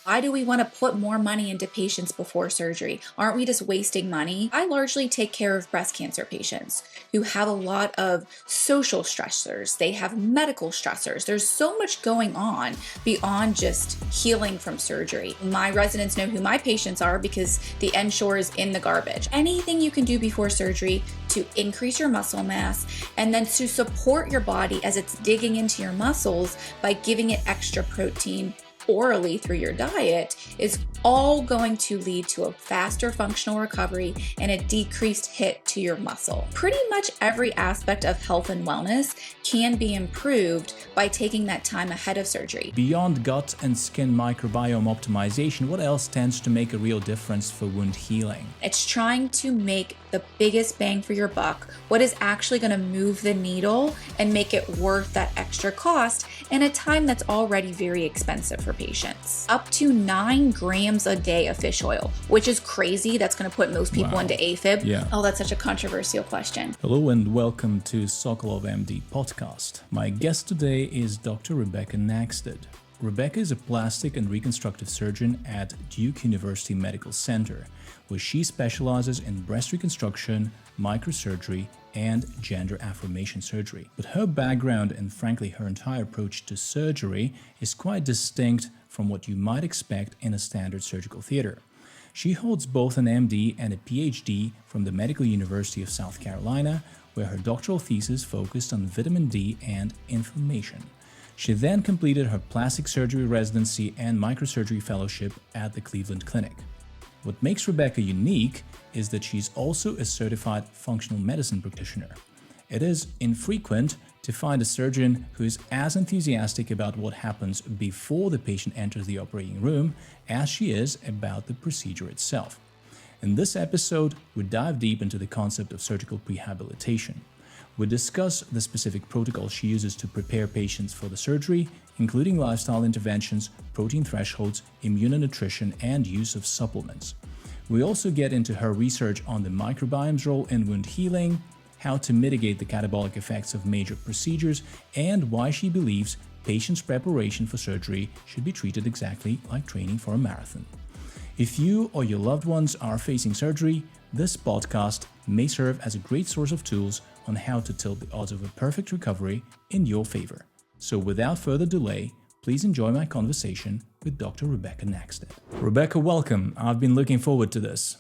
Why do we want to put more money into patients before surgery? Aren't we just wasting money? I largely take care of breast cancer patients who have a lot of social stressors. They have medical stressors. There's so much going on beyond just healing from surgery. My residents know who my patients are because the Ensure is in the garbage. Anything you can do before surgery to increase your muscle mass and then to support your body as it's digging into your muscles by giving it extra protein orally through your diet is all going to lead to a faster functional recovery and a decreased hit to your muscle. Pretty much every aspect of health and wellness can be improved by taking that time ahead of surgery. Beyond gut and skin microbiome optimization, what else tends to make a real difference for wound healing? It's trying to make the biggest bang for your buck, what is actually going to move the needle and make it worth that extra cost in a time that's already very expensive for patients. Up to 9 grams a day of fish oil, which is crazy. That's going to put most people into AFib. Yeah. Oh, that's such a controversial question. Hello and welcome to Sokolov MD Podcast. My guest today is Dr. Rebecca Knackstedt. Rebecca is a plastic and reconstructive surgeon at Duke University Medical Center, where she specializes in breast reconstruction, microsurgery, and gender affirmation surgery. But her background and frankly her entire approach to surgery is quite distinct from what you might expect in a standard surgical theater. She holds both an MD and a PhD from the Medical University of South Carolina, where her doctoral thesis focused on vitamin D and inflammation. She then completed her plastic surgery residency and microsurgery fellowship at the Cleveland Clinic. What makes Rebecca unique is that she's also a certified functional medicine practitioner. It is infrequent to find a surgeon who is as enthusiastic about what happens before the patient enters the operating room as she is about the procedure itself. In this episode, we dive deep into the concept of surgical prehabilitation. We discuss the specific protocols she uses to prepare patients for the surgery, including lifestyle interventions, protein thresholds, immunonutrition, and use of supplements. We also get into her research on the microbiome's role in wound healing, how to mitigate the catabolic effects of major procedures, and why she believes patients' preparation for surgery should be treated exactly like training for a marathon. If you or your loved ones are facing surgery, this podcast may serve as a great source of tools on how to tilt the odds of a perfect recovery in your favor. So without further delay, please enjoy my conversation with Dr. Rebecca Knackstedt. Rebecca, welcome. I've been looking forward to this.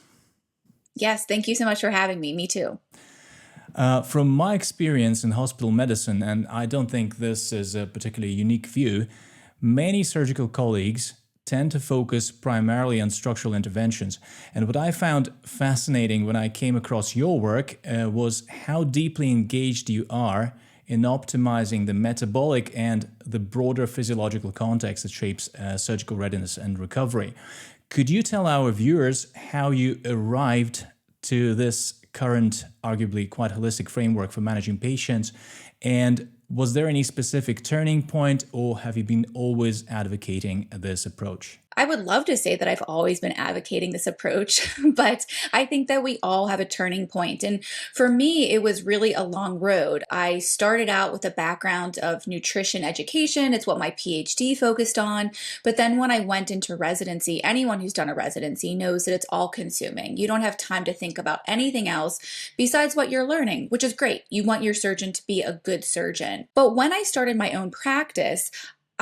Yes, thank you so much for having me. Me too. From my experience in hospital medicine, and I don't think this is a particularly unique view, many surgical colleagues tend to focus primarily on structural interventions. And what I found fascinating when I came across your work was how deeply engaged you are in optimizing the metabolic and the broader physiological context that shapes surgical readiness and recovery. Could you tell our viewers how you arrived to this current, arguably quite holistic framework for managing patients? And was there any specific turning point, or have you been always advocating this approach? I would love to say that I've always been advocating this approach, but I think that we all have a turning point. And for me, it was really a long road. I started out with a background of nutrition education. It's what my PhD focused on. But then when I went into residency, anyone who's done a residency knows that it's all consuming. You don't have time to think about anything else besides what you're learning, which is great. You want your surgeon to be a good surgeon. But when I started my own practice,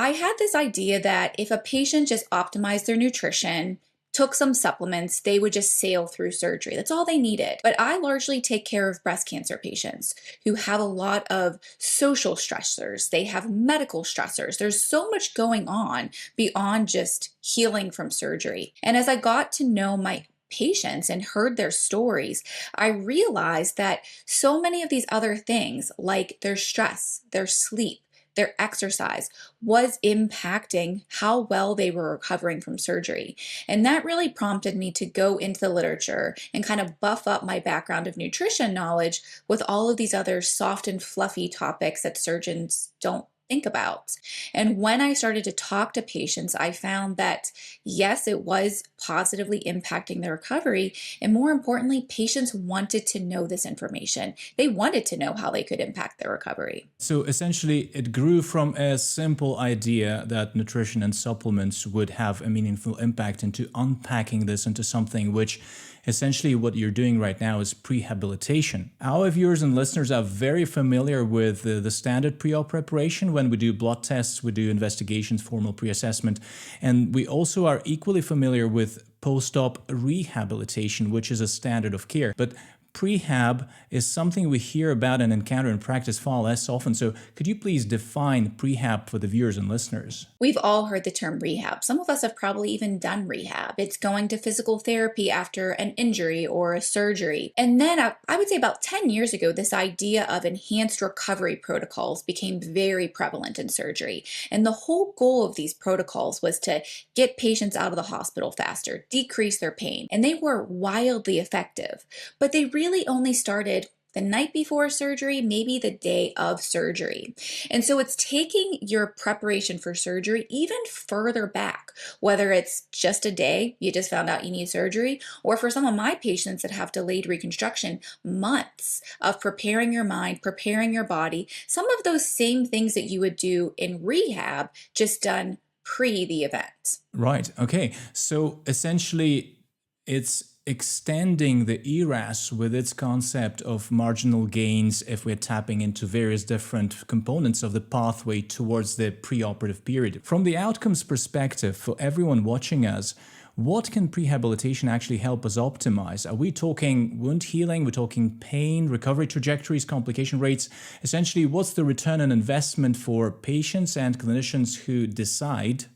I had this idea that if a patient just optimized their nutrition, took some supplements, they would just sail through surgery. That's all they needed. But I largely take care of breast cancer patients who have a lot of social stressors. They have medical stressors. There's so much going on beyond just healing from surgery. And as I got to know my patients and heard their stories, I realized that so many of these other things, like their stress, their sleep, their exercise, was impacting how well they were recovering from surgery. And that really prompted me to go into the literature and kind of buff up my background of nutrition knowledge with all of these other soft and fluffy topics that surgeons don't think about. And when I started to talk to patients, I found that yes, it was positively impacting their recovery. And more importantly, patients wanted to know this information. They wanted to know how they could impact their recovery. So essentially, it grew from a simple idea that nutrition and supplements would have a meaningful impact into unpacking this into something which essentially what you're doing right now is prehabilitation. Our viewers and listeners are very familiar with the standard pre-op preparation. When we do blood tests, we do investigations, formal pre-assessment, and we also are equally familiar with post-op rehabilitation, which is a standard of care. But prehab is something we hear about and encounter in practice far less often. So could you please define prehab for the viewers and listeners? We've all heard the term rehab. Some of us have probably even done rehab. It's going to physical therapy after an injury or a surgery. And then I would say about 10 years ago, this idea of enhanced recovery protocols became very prevalent in surgery. And the whole goal of these protocols was to get patients out of the hospital faster, decrease their pain. And they were wildly effective, but they really only started the night before surgery, maybe the day of surgery. And so it's taking your preparation for surgery even further back, whether it's just a day, you just found out you need surgery, or for some of my patients that have delayed reconstruction, months of preparing your mind, preparing your body, some of those same things that you would do in rehab, just done pre the event. Right. Okay. So essentially, it's extending the ERAS with its concept of marginal gains if we're tapping into various different components of the pathway towards the preoperative period. From the outcomes perspective, for everyone watching us, what can prehabilitation actually help us optimize? Are we talking wound healing? We're talking pain, recovery trajectories, complication rates? Essentially, what's the return on investment for patients and clinicians who decide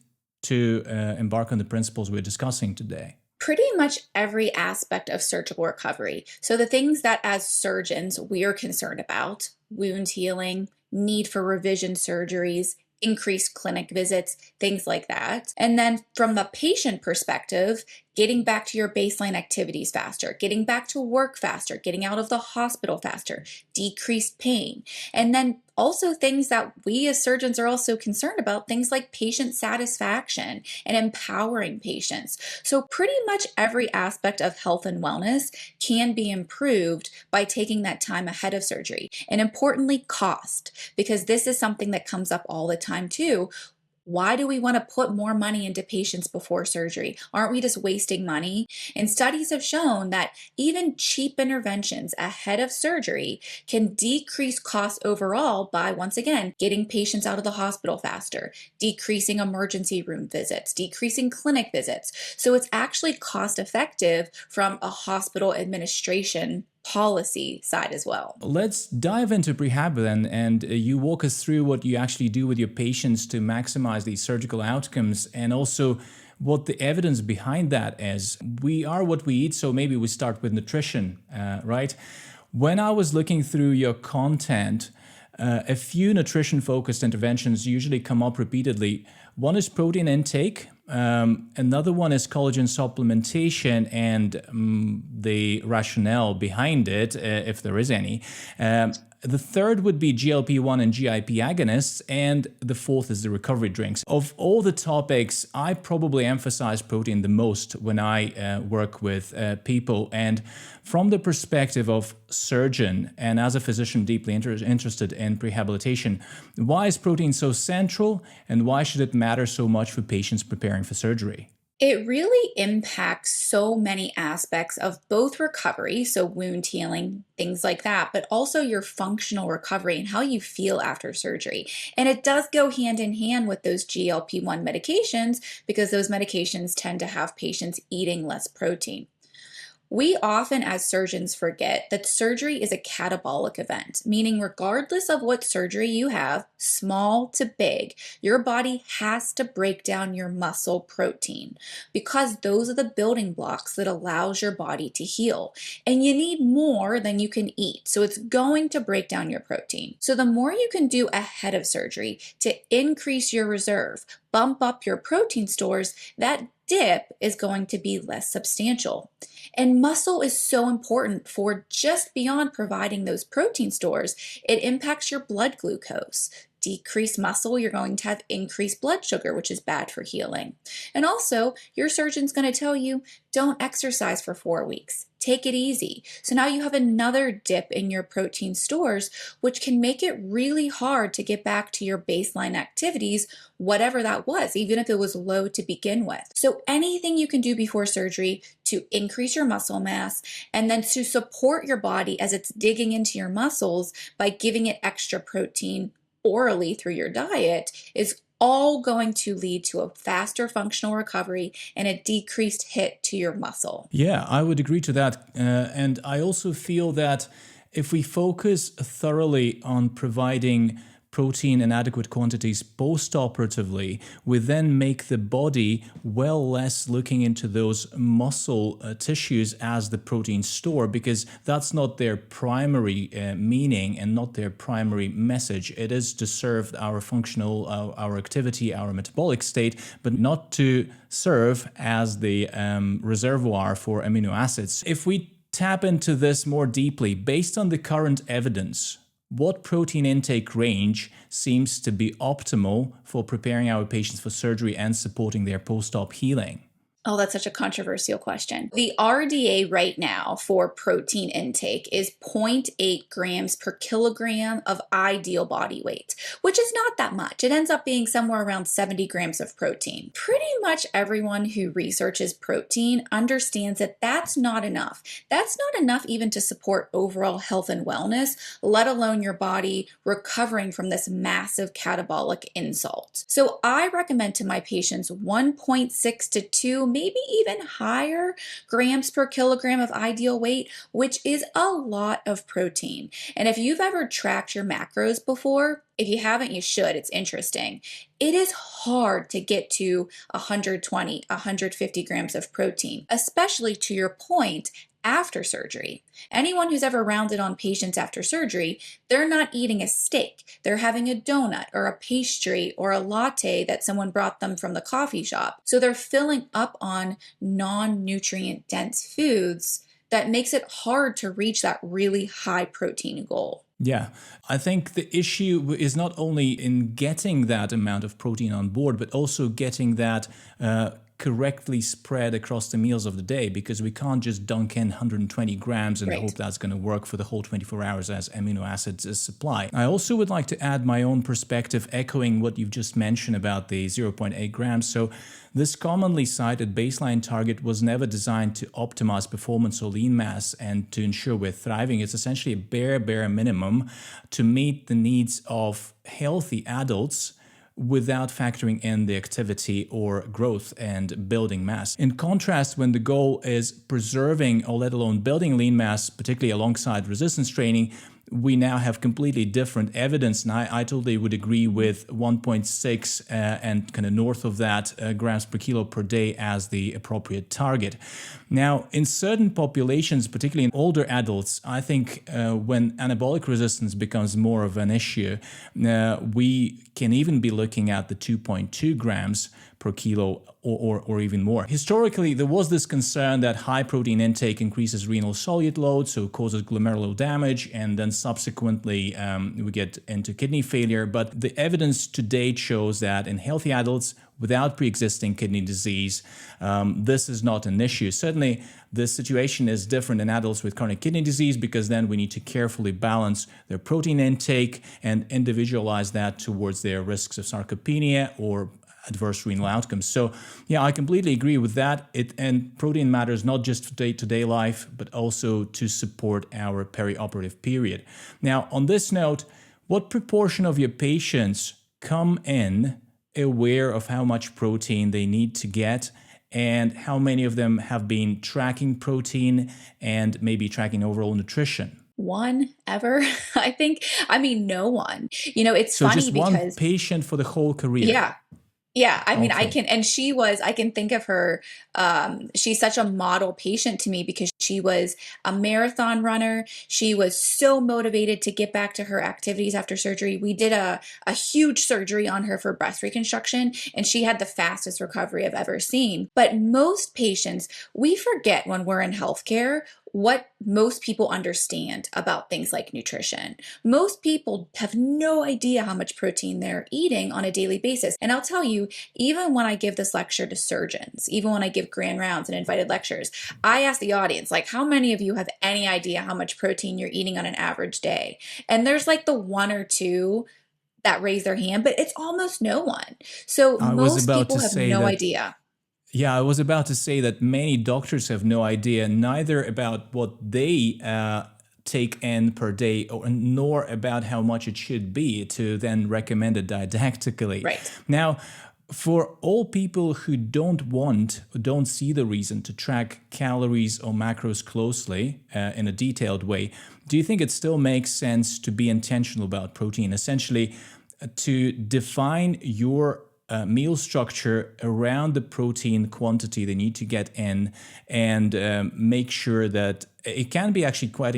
to embark on the principles we're discussing today? Pretty much every aspect of surgical recovery. So the things that as surgeons we are concerned about, wound healing, need for revision surgeries, increased clinic visits, things like that. And then from the patient perspective, getting back to your baseline activities faster, getting back to work faster, getting out of the hospital faster, decreased pain. And then also things that we as surgeons are also concerned about, things like patient satisfaction and empowering patients. So pretty much every aspect of health and wellness can be improved by taking that time ahead of surgery. And importantly, cost, because this is something that comes up all the time too. Why do we want to put more money into patients before surgery? Aren't we just wasting money? And studies have shown that even cheap interventions ahead of surgery can decrease costs overall by, once again, getting patients out of the hospital faster, decreasing emergency room visits, decreasing clinic visits. So it's actually cost effective from a hospital administration policy side as well. Let's dive into prehab then, and you walk us through what you actually do with your patients to maximize these surgical outcomes, and also what the evidence behind that is. We are what we eat, so maybe we start with nutrition, right? When I was looking through your content, a few nutrition-focused interventions usually come up repeatedly. One is protein intake. Another one is collagen supplementation and the rationale behind it, if there is any. The third would be GLP-1 and GIP agonists, and the fourth is the recovery drinks. Of all the topics, I probably emphasize protein the most when I work with people. And from the perspective of surgeon and as a physician deeply interested in prehabilitation, why is protein so central, and why should it matter so much for patients preparing for surgery? It really impacts so many aspects of both recovery, so wound healing, things like that, but also your functional recovery and how you feel after surgery. And it does go hand in hand with those GLP-1 medications because those medications tend to have patients eating less protein. We often, as surgeons, forget that surgery is a catabolic event, meaning regardless of what surgery you have, small to big, your body has to break down your muscle protein because those are the building blocks that allows your body to heal. And you need more than you can eat, so it's going to break down your protein. So the more you can do ahead of surgery to increase your reserve, bump up your protein stores, that dip is going to be less substantial. And muscle is so important for just beyond providing those protein stores. It impacts your blood glucose, decreased muscle, you're going to have increased blood sugar, which is bad for healing. And also, your surgeon's going to tell you, don't exercise for 4 weeks. Take it easy. So now you have another dip in your protein stores, which can make it really hard to get back to your baseline activities, whatever that was, even if it was low to begin with. So anything you can do before surgery to increase your muscle mass and then to support your body as it's digging into your muscles by giving it extra protein orally through your diet is all going to lead to a faster functional recovery and a decreased hit to your muscle. Yeah, I would agree to that. And I also feel that if we focus thoroughly on providing protein in adequate quantities post-operatively, we then make the body well less looking into those muscle tissues as the protein store, because that's not their primary meaning and not their primary message. It is to serve our functional, our activity, our metabolic state, but not to serve as the reservoir for amino acids. If we tap into this more deeply, based on the current evidence, what protein intake range seems to be optimal for preparing our patients for surgery and supporting their post-op healing? Oh, that's such a controversial question. The RDA right now for protein intake is 0.8 grams per kilogram of ideal body weight, which is not that much. It ends up being somewhere around 70 grams of protein. Pretty much everyone who researches protein understands that that's not enough. That's not enough even to support overall health and wellness, let alone your body recovering from this massive catabolic insult. So I recommend to my patients 1.6 to 2, maybe even higher grams per kilogram of ideal weight, which is a lot of protein. And if you've ever tracked your macros before, if you haven't, you should. It's interesting. It is hard to get to 120, 150 grams of protein, especially to your point, after surgery. Anyone who's ever rounded on patients after surgery, they're not eating a steak. They're having a donut or a pastry or a latte that someone brought them from the coffee shop. So they're filling up on non-nutrient dense foods that makes it hard to reach that really high protein goal. Yeah, I think the issue is not only in getting that amount of protein on board, but also getting that correctly spread across the meals of the day, because we can't just dunk in 120 grams and Right. hope that's going to work for the whole 24 hours as amino acids is supply. I also would like to add my own perspective, echoing what you've just mentioned about the 0.8 grams. So this commonly cited baseline target was never designed to optimize performance or lean mass and to ensure we're thriving. It's essentially a bare minimum to meet the needs of healthy adults without factoring in the activity or growth and building mass. In contrast, when the goal is preserving or let alone building lean mass, particularly alongside resistance training, we now have completely different evidence. And I totally would agree with 1.6 and kind of north of that grams per kilo per day as the appropriate target. Now, in certain populations, particularly in older adults, I think when anabolic resistance becomes more of an issue, we can even be looking at the 2.2 grams per kilo or even more. Historically, there was this concern that high protein intake increases renal solute load, so causes glomerular damage, and then subsequently we get into kidney failure. But the evidence to date shows that in healthy adults without pre-existing kidney disease, this is not an issue. Certainly, the situation is different in adults with chronic kidney disease, because then we need to carefully balance their protein intake and individualize that towards their risks of sarcopenia or adverse renal outcomes. So yeah, I completely agree with that. And protein matters not just for day-to-day life, but also to support our perioperative period. Now, on this note, what proportion of your patients come in aware of how much protein they need to get, and how many of them have been tracking protein and maybe tracking overall nutrition? One ever? No one. It's So funny just one because patient for the whole career. yeah. Yeah, I Okay. can think of her, she's such a model patient to me because she was a marathon runner. She was so motivated to get back to her activities after surgery. We did a huge surgery on her for breast reconstruction, and she had the fastest recovery I've ever seen. But most patients, we forget when we're in healthcare what most people understand about things like nutrition. Most people have no idea how much protein they're eating on a daily basis. And I'll tell you, even when I give this lecture to surgeons, even when I give grand rounds and invited lectures, I ask the audience, like, how many of you have any idea how much protein you're eating on an average day? And there's like the one or two that raise their hand, but it's almost no one. So I was most about people to have say no that. idea. Yeah, I was about to say that many doctors have no idea neither about what they take in per day, nor about how much it should be to then recommend it didactically. Right. Now, for all people who don't see the reason to track calories or macros closely in a detailed way, do you think it still makes sense to be intentional about protein? Essentially, to define your meal structure around the protein quantity they need to get in, and make sure that it can be actually quite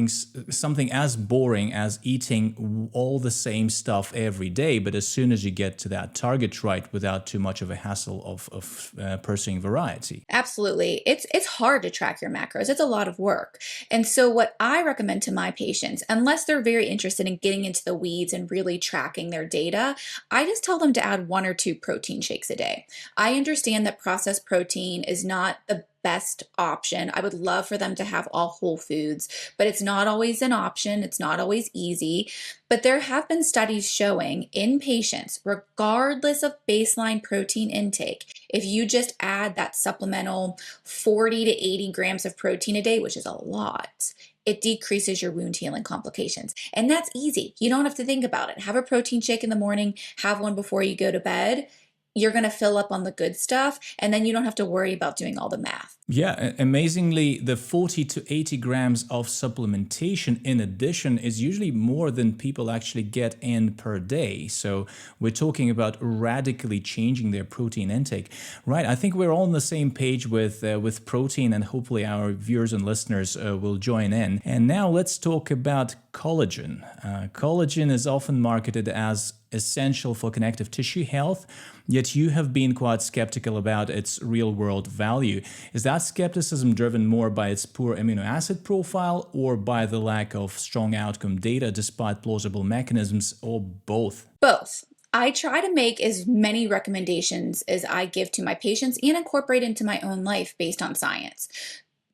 something as boring as eating all the same stuff every day, but as soon as you get to that target right without too much of a hassle of pursuing variety. Absolutely. It's hard to track your macros. It's a lot of work. And so what I recommend to my patients, unless they're very interested in getting into the weeds and really tracking their data, I just tell them to add 1 or 2 protein shakes a day. I understand that processed protein is not the best option. I would love for them to have all whole foods, but it's not always an option. It's not always easy. But there have been studies showing in patients, regardless of baseline protein intake, if you just add that supplemental 40 to 80 grams of protein a day, which is a lot, it decreases your wound healing complications. And that's easy. You don't have to think about it. Have a protein shake in the morning, have one before you go to bed. You're going to fill up on the good stuff, and then you don't have to worry about doing all the math. Yeah, amazingly, the 40 to 80 grams of supplementation in addition is usually more than people actually get in per day. So we're talking about radically changing their protein intake, right? I think we're all on the same page with protein, and hopefully our viewers and listeners will join in. And now let's talk about collagen. Collagen is often marketed as essential for connective tissue health, yet you have been quite skeptical about its real-world value. Is that skepticism driven more by its poor amino acid profile or by the lack of strong outcome data despite plausible mechanisms, or both? Both. I try to make as many recommendations as I give to my patients and incorporate into my own life based on science.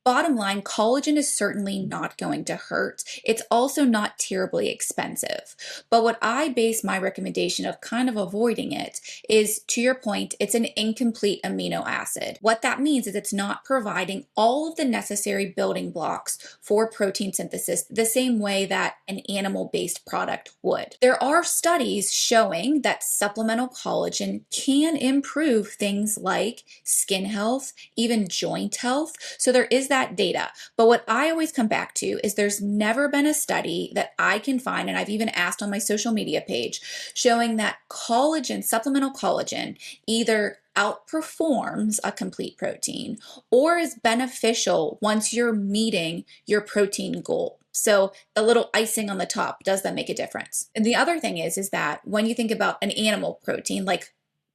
Bottom line, collagen is certainly not going to hurt. It's also not terribly expensive. But what I base my recommendation of kind of avoiding it is, to your point, it's an incomplete amino acid. What that means is it's not providing all of the necessary building blocks for protein synthesis the same way that an animal-based product would. There are studies showing that supplemental collagen can improve things like skin health, even joint health. So there is that data. But what I always come back to is there's never been a study that I can find, and I've even asked on my social media page, showing that collagen, supplemental collagen, either outperforms a complete protein or is beneficial once you're meeting your protein goal. So the little icing on the top, does that make a difference? And the other thing is that when you think about an animal protein like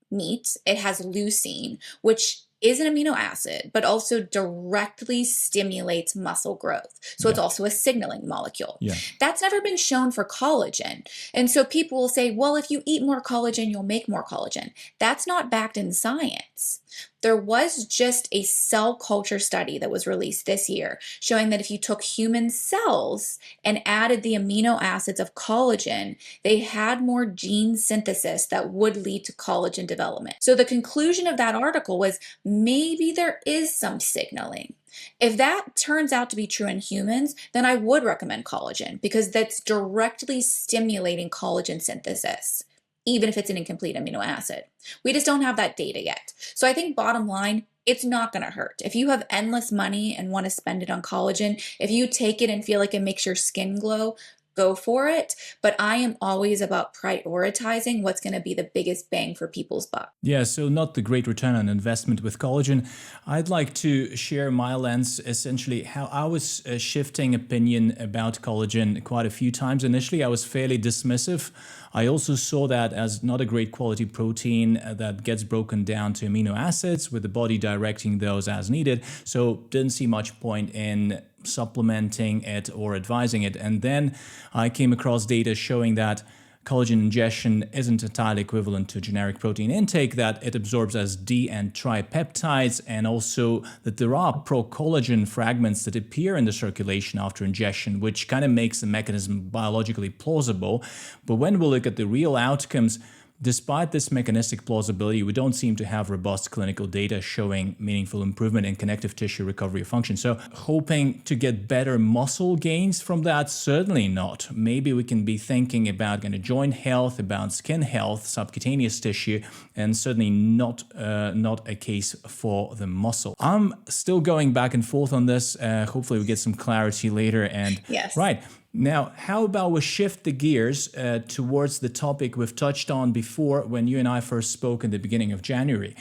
meat, it has leucine, which is an amino acid, but also directly stimulates muscle growth. So it's also a signaling molecule. That's never been shown for collagen. And so people will say, well, if you eat more collagen, you'll make more collagen. That's not backed in science. There was just a cell culture study that was released this year showing that if you took human cells and added the amino acids of collagen, they had more gene synthesis that would lead to collagen development. So the conclusion of that article was maybe there is some signaling. If that turns out to be true in humans, then I would recommend collagen because that's directly stimulating collagen synthesis, even if it's an incomplete amino acid. We just don't have that data yet. So I think bottom line, it's not going to hurt. If you have endless money and want to spend it on collagen, if you take it and feel like it makes your skin glow, go for it. But I am always about prioritizing what's going to be the biggest bang for people's buck. Yeah, so not the great return on investment with collagen. I'd like to share my lens, essentially how I was shifting opinion about collagen quite a few times. Initially, I was fairly dismissive. I also saw that as not a great quality protein that gets broken down to amino acids with the body directing those as needed. So didn't see much point in supplementing it or advising it. And then I came across data showing that collagen ingestion isn't entirely equivalent to generic protein intake, that it absorbs as D and tripeptides, and also that there are pro-collagen fragments that appear in the circulation after ingestion, which kind of makes the mechanism biologically plausible. But when we look at the real outcomes, despite this mechanistic plausibility, we don't seem to have robust clinical data showing meaningful improvement in connective tissue recovery of function. So hoping to get better muscle gains from that? Certainly not. Maybe we can be thinking about kind of joint health, about skin health, subcutaneous tissue, and certainly not a case for the muscle. I'm still going back and forth on this. Hopefully we get some clarity later. And yes. Right. Now, how about we shift the gears towards the topic we've touched on before when you and I first spoke in the beginning of January.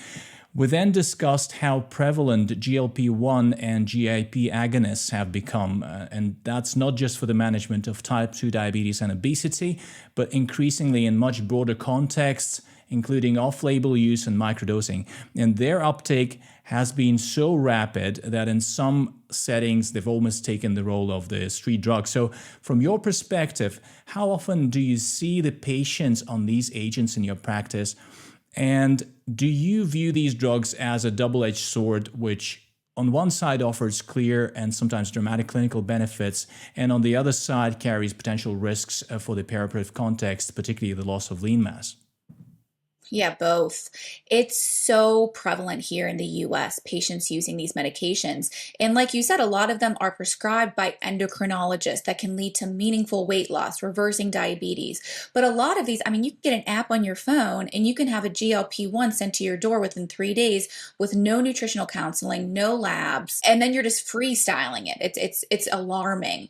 We then discussed how prevalent GLP-1 and GIP agonists have become, and that's not just for the management of type 2 diabetes and obesity, but increasingly in much broader contexts, including off-label use and microdosing. And their uptake has been so rapid that in some settings, they've almost taken the role of the street drug. So from your perspective, how often do you see the patients on these agents in your practice? And do you view these drugs as a double-edged sword, which on one side offers clear and sometimes dramatic clinical benefits, and on the other side carries potential risks for the perioperative context, particularly the loss of lean mass? Yeah, both. It's so prevalent here in the US, patients using these medications. And like you said, a lot of them are prescribed by endocrinologists that can lead to meaningful weight loss, reversing diabetes. But a lot of these, you can get an app on your phone and you can have a GLP-1 sent to your door within 3 days with no nutritional counseling, no labs, and then you're just freestyling it. It's alarming.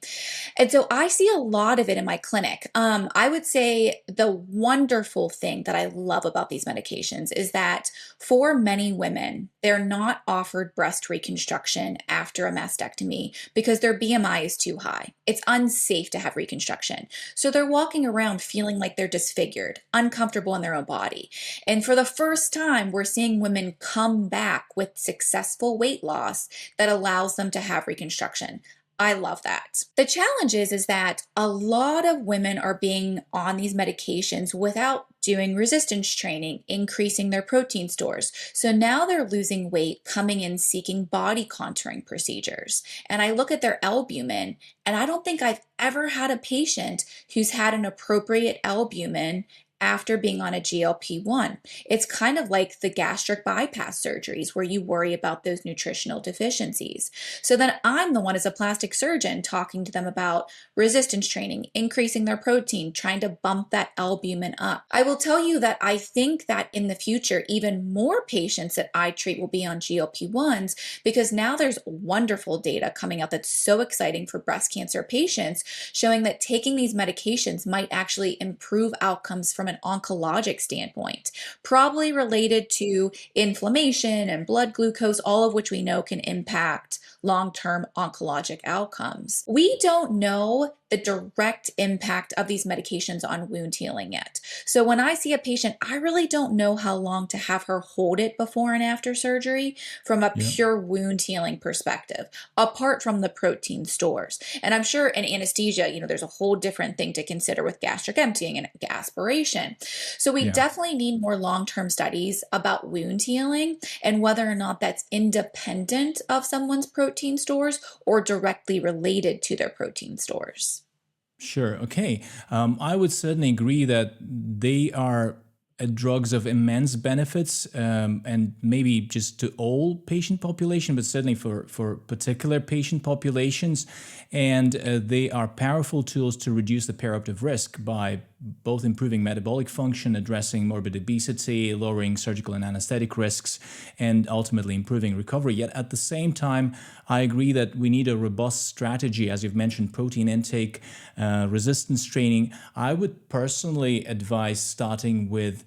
And so I see a lot of it in my clinic. I would say the wonderful thing that I love about these medications is that for many women, they're not offered breast reconstruction after a mastectomy because their BMI is too high. It's unsafe to have reconstruction. So they're walking around feeling like they're disfigured, uncomfortable in their own body. And for the first time, we're seeing women come back with successful weight loss that allows them to have reconstruction. I love that. The challenge is that a lot of women are being on these medications without doing resistance training, increasing their protein stores. So now they're losing weight, coming in seeking body contouring procedures. And I look at their albumin, and I don't think I've ever had a patient who's had an appropriate albumin after being on a GLP-1. It's kind of like the gastric bypass surgeries where you worry about those nutritional deficiencies. So then I'm the one as a plastic surgeon talking to them about resistance training, increasing their protein, trying to bump that albumin up. I will tell you that I think that in the future, even more patients that I treat will be on GLP-1s because now there's wonderful data coming out that's so exciting for breast cancer patients showing that taking these medications might actually improve outcomes from an oncologic standpoint, probably related to inflammation and blood glucose, all of which we know can impact long-term oncologic outcomes. We don't know the direct impact of these medications on wound healing yet. So when I see a patient, I really don't know how long to have her hold it before and after surgery from a pure wound healing perspective, apart from the protein stores. And I'm sure in anesthesia, there's a whole different thing to consider with gastric emptying and aspiration. So we definitely need more long-term studies about wound healing and whether or not that's independent of someone's protein stores or directly related to their protein stores. Sure. Okay. I would certainly agree that they are drugs of immense benefits, and maybe just to all patient population, but certainly for particular patient populations. And they are powerful tools to reduce the perioperative risk by both improving metabolic function, addressing morbid obesity, lowering surgical and anesthetic risks, and ultimately improving recovery. Yet at the same time, I agree that we need a robust strategy, as you've mentioned, protein intake, resistance training. I would personally advise starting with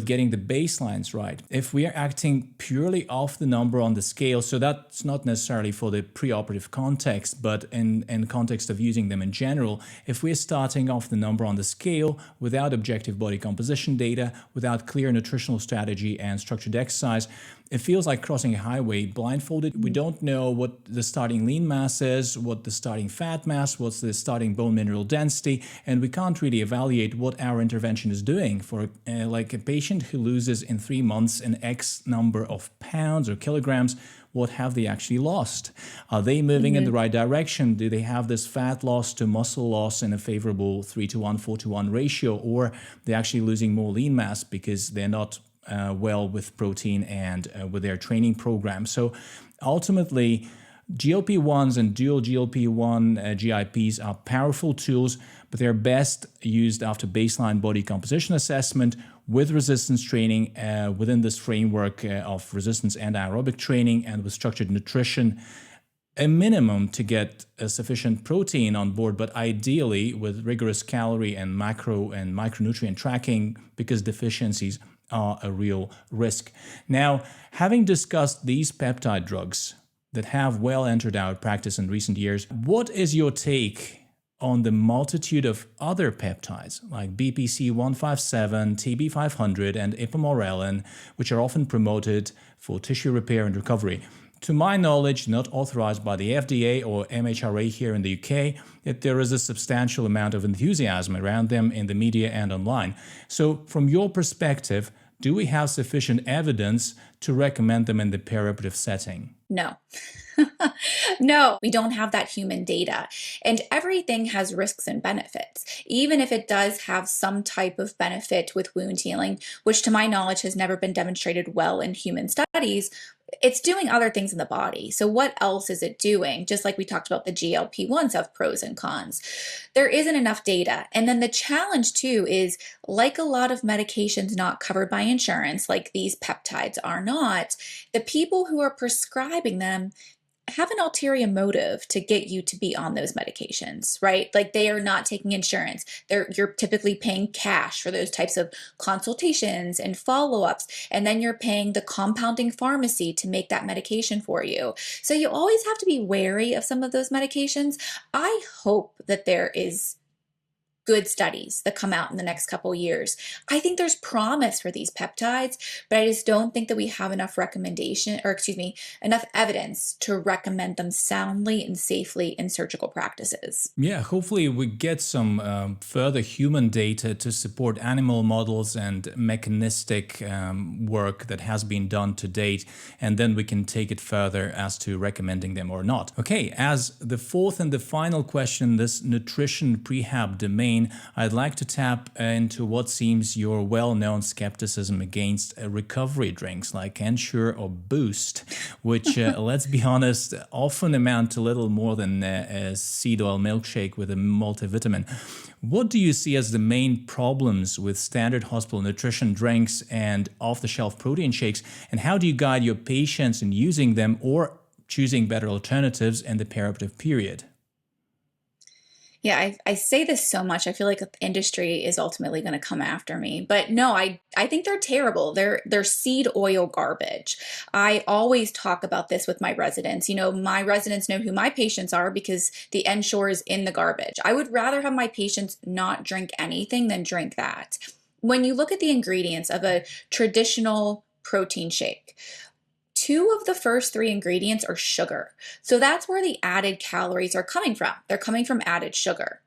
getting the baselines right. If we are acting purely off the number on the scale, so that's not necessarily for the preoperative context, but in context of using them in general, if we're starting off the number on the scale without objective body composition data, without clear nutritional strategy and structured exercise, It feels like crossing a highway blindfolded. We don't know what the starting lean mass is, what the starting fat mass, what's the starting bone mineral density, and we can't really evaluate what our intervention is doing. For like a patient who loses in 3 months an X number of pounds or kilograms, what have they actually lost? Are they moving in the right direction? Do they have this fat loss to muscle loss in a favorable 3-to-1, 4-to-1 ratio, or they're actually losing more lean mass because they're not well with protein and with their training program? So ultimately, GLP-1s and dual GLP-1 GIPs are powerful tools, but they're best used after baseline body composition assessment with resistance training within this framework of resistance and aerobic training, and with structured nutrition, a minimum to get a sufficient protein on board, but ideally with rigorous calorie and macro and micronutrient tracking, because deficiencies are a real risk. Now, having discussed these peptide drugs that have well entered our practice in recent years, what is your take on the multitude of other peptides like BPC 157, TB 500, and ipamorelin, which are often promoted for tissue repair and recovery? To my knowledge, not authorized by the FDA or MHRA here in the UK, yet there is a substantial amount of enthusiasm around them in the media and online. So from your perspective, do we have sufficient evidence to recommend them in the perioperative setting? No. No, we don't have that human data. And everything has risks and benefits. Even if it does have some type of benefit with wound healing, which to my knowledge has never been demonstrated well in human studies, it's doing other things in the body. So what else is it doing? Just like we talked about, the GLP-1s have pros and cons. There isn't enough data. And then the challenge too is, like a lot of medications not covered by insurance, like these peptides are not, the people who are prescribing them have an ulterior motive to get you to be on those medications, right? Like they are not taking insurance. You're typically paying cash for those types of consultations and follow-ups, and then you're paying the compounding pharmacy to make that medication for you. So you always have to be wary of some of those medications. I hope that there is good studies that come out in the next couple of years. I think there's promise for these peptides, but I just don't think that we have enough enough evidence to recommend them soundly and safely in surgical practices. Yeah, hopefully we get some further human data to support animal models and mechanistic work that has been done to date, and then we can take it further as to recommending them or not. Okay, as the fourth and the final question, this nutrition prehab domain, I'd like to tap into what seems your well-known skepticism against recovery drinks like Ensure or Boost, which, let's be honest, often amount to little more than a seed oil milkshake with a multivitamin. What do you see as the main problems with standard hospital nutrition drinks and off-the-shelf protein shakes, and how do you guide your patients in using them or choosing better alternatives in the perioperative period? Yeah, I say this so much. I feel like the industry is ultimately going to come after me. But no, I think they're terrible. They're seed oil garbage. I always talk about this with my residents. You know, my residents know who my patients are because the Ensure is in the garbage. I would rather have my patients not drink anything than drink that. When you look at the ingredients of a traditional protein shake, 2 of the first 3 ingredients are sugar. So that's where the added calories are coming from. They're coming from added sugar.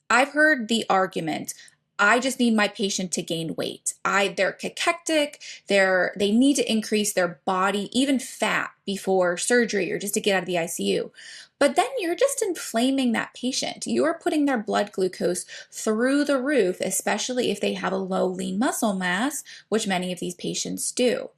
I've heard the argument, I just need my patient to gain weight. They're cachectic, they need to increase their body, even fat, before surgery or just to get out of the ICU. But then you're just inflaming that patient. You're putting their blood glucose through the roof, especially if they have a low lean muscle mass, which many of these patients do.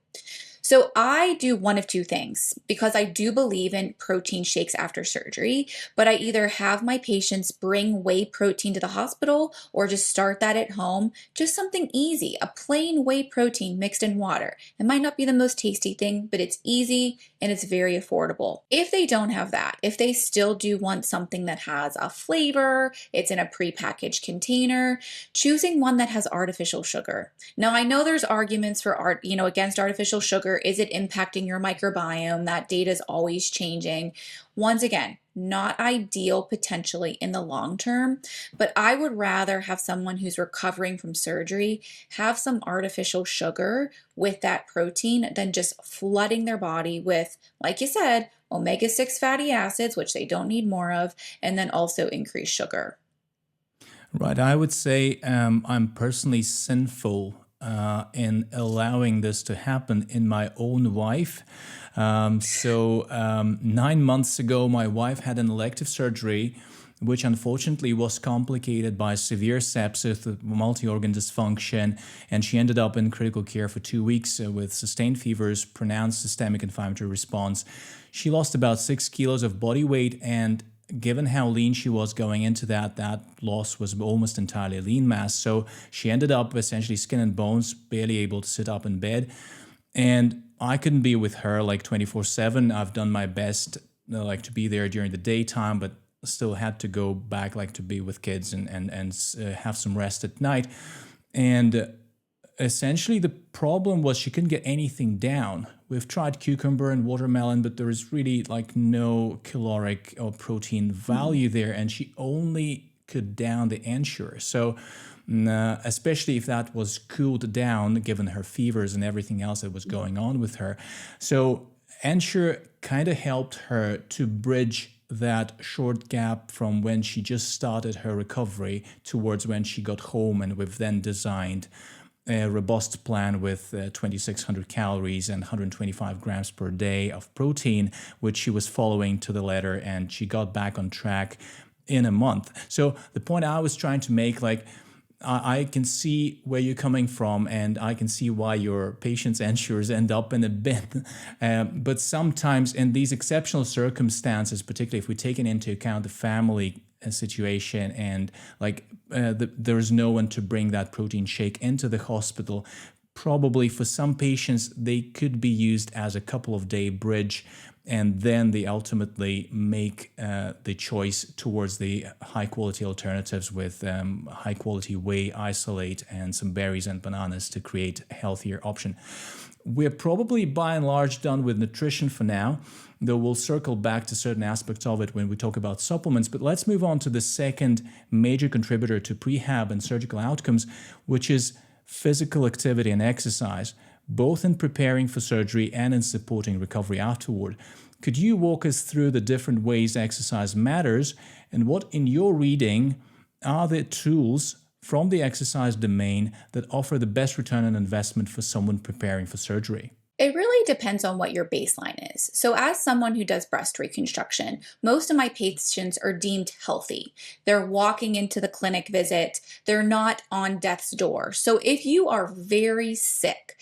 So I do one of 2 things, because I do believe in protein shakes after surgery, but I either have my patients bring whey protein to the hospital or just start that at home. Just something easy, a plain whey protein mixed in water. It might not be the most tasty thing, but it's easy and it's very affordable. If they don't have that, if they still do want something that has a flavor, it's in a prepackaged container, choosing one that has artificial sugar. Now I know there's arguments for against artificial sugar sugar? Is it impacting your microbiome? That data is always changing. Once again, not ideal potentially in the long term, but I would rather have someone who's recovering from surgery have some artificial sugar with that protein than just flooding their body with, like you said, omega-6 fatty acids, which they don't need more of, and then also increased sugar. Right. I would say I'm personally sinful in allowing this to happen in my own wife. 9 months ago, my wife had an elective surgery, which unfortunately was complicated by severe sepsis, multi-organ dysfunction, and she ended up in critical care for 2 weeks with sustained fevers, pronounced systemic inflammatory response. She lost about 6 kilos of body weight, and given how lean she was going into that loss was almost entirely lean mass. So she ended up essentially skin and bones, barely able to sit up in bed. And I couldn't be with her like 24/7. I've done my best to be there during the daytime, but still had to go back to be with kids and have some rest at night. And essentially the problem was she couldn't get anything down. We've tried cucumber and watermelon, but there is really no caloric or protein value there, and she only could down the Ensure. So especially if that was cooled down, given her fevers and everything else that was going on with her. So Ensure kind of helped her to bridge that short gap from when she just started her recovery towards when she got home, and we've then designed a robust plan with 2,600 calories and 125 grams per day of protein, which she was following to the letter, and she got back on track in a month. So the point I was trying to make, I can see where you're coming from, and I can see why your patients' Ensures end up in a bin. But sometimes in these exceptional circumstances, particularly if we take into account the family situation and there's no one to bring that protein shake into the hospital, probably for some patients they could be used as a couple of day bridge, and then they ultimately make the choice towards the high quality alternatives with high quality whey isolate and some berries and bananas to create a healthier option. We're probably by and large done with nutrition for now, though we'll circle back to certain aspects of it when we talk about supplements. But let's move on to the second major contributor to prehab and surgical outcomes, which is physical activity and exercise, both in preparing for surgery and in supporting recovery afterward. Could you walk us through the different ways exercise matters, and what in your reading are the tools from the exercise domain that offer the best return on investment for someone preparing for surgery? It really depends on what your baseline is. So as someone who does breast reconstruction, most of my patients are deemed healthy. They're walking into the clinic visit. They're not on death's door. So if you are very sick,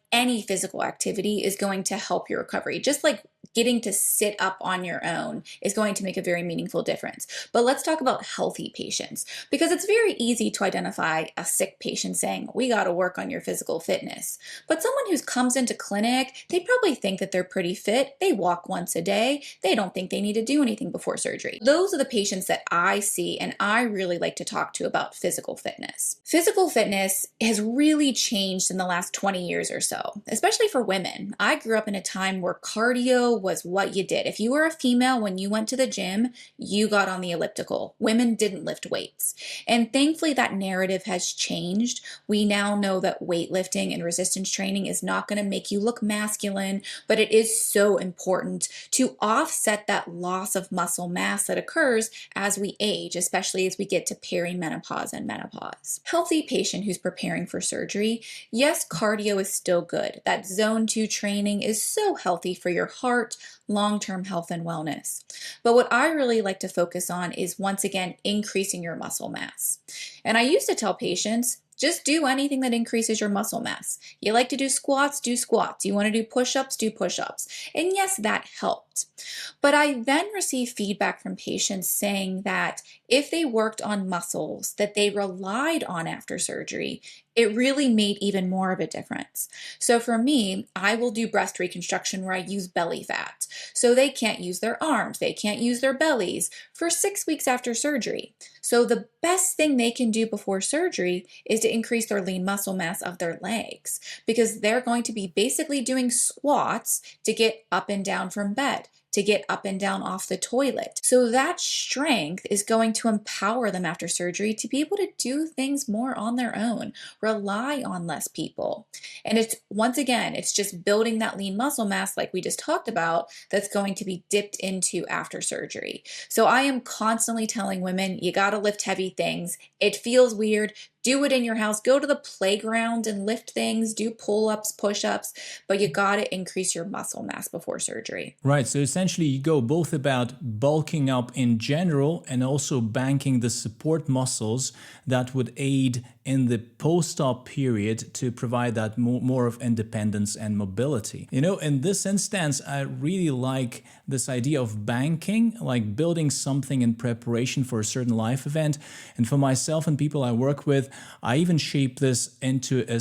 any physical activity is going to help your recovery. Just like getting to sit up on your own is going to make a very meaningful difference. But let's talk about healthy patients, because it's very easy to identify a sick patient saying, we got to work on your physical fitness. But someone who comes into clinic, they probably think that they're pretty fit. They walk once a day. They don't think they need to do anything before surgery. Those are the patients that I see, and I really like to talk to about physical fitness. Physical fitness has really changed in the last 20 years or so, especially for women. I grew up in a time where cardio was what you did. If you were a female, when you went to the gym, you got on the elliptical. Women didn't lift weights. And thankfully that narrative has changed. We now know that weightlifting and resistance training is not going to make you look masculine, but it is so important to offset that loss of muscle mass that occurs as we age, especially as we get to perimenopause and menopause. Healthy patient who's preparing for surgery, yes, cardio is still good. That zone 2 training is so healthy for your heart, long-term health and wellness. But what I really like to focus on is, once again, increasing your muscle mass. And I used to tell patients, just do anything that increases your muscle mass. You like to do squats, do squats. You want to do push-ups, do push-ups. And yes, that helped. lot. But I then receive feedback from patients saying that if they worked on muscles that they relied on after surgery, it really made even more of a difference. So for me, I will do breast reconstruction where I use belly fat. So they can't use their arms, they can't use their bellies for 6 weeks after surgery. So the best thing they can do before surgery is to increase their lean muscle mass of their legs, because they're going to be basically doing squats to get up and down from bed, to get up and down off the toilet. So that strength is going to empower them after surgery to be able to do things more on their own, rely on less people. And once again, it's just building that lean muscle mass like we just talked about that's going to be dipped into after surgery. So I am constantly telling women, you got to lift heavy things. It feels weird. Do it in your house. Go to the playground and lift things, do pull-ups, push-ups, but you got to increase your muscle mass before surgery. Right. So essentially, you go both about bulking up in general and also banking the support muscles that would aid in the post-op period to provide that more of independence and mobility. In this instance, I really like this idea of banking, like building something in preparation for a certain life event. And for myself and people I work with, I even shape this into a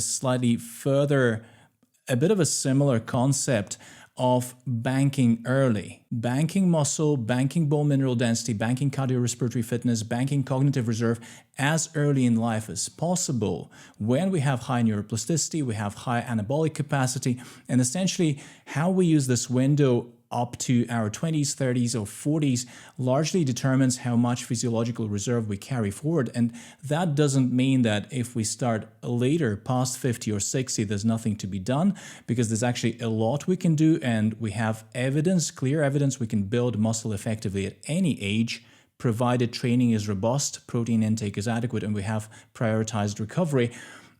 bit of a similar concept of banking early. Banking muscle, banking bone mineral density, banking cardiorespiratory fitness, banking cognitive reserve as early in life as possible. When we have high neuroplasticity, we have high anabolic capacity, and essentially how we use this window up to our 20s, 30s, or 40s largely determines how much physiological reserve we carry forward. And that doesn't mean that if we start later, past 50 or 60, there's nothing to be done, because there's actually a lot we can do, and we have evidence, clear evidence we can build muscle effectively at any age, provided training is robust, protein intake is adequate, and we have prioritized recovery.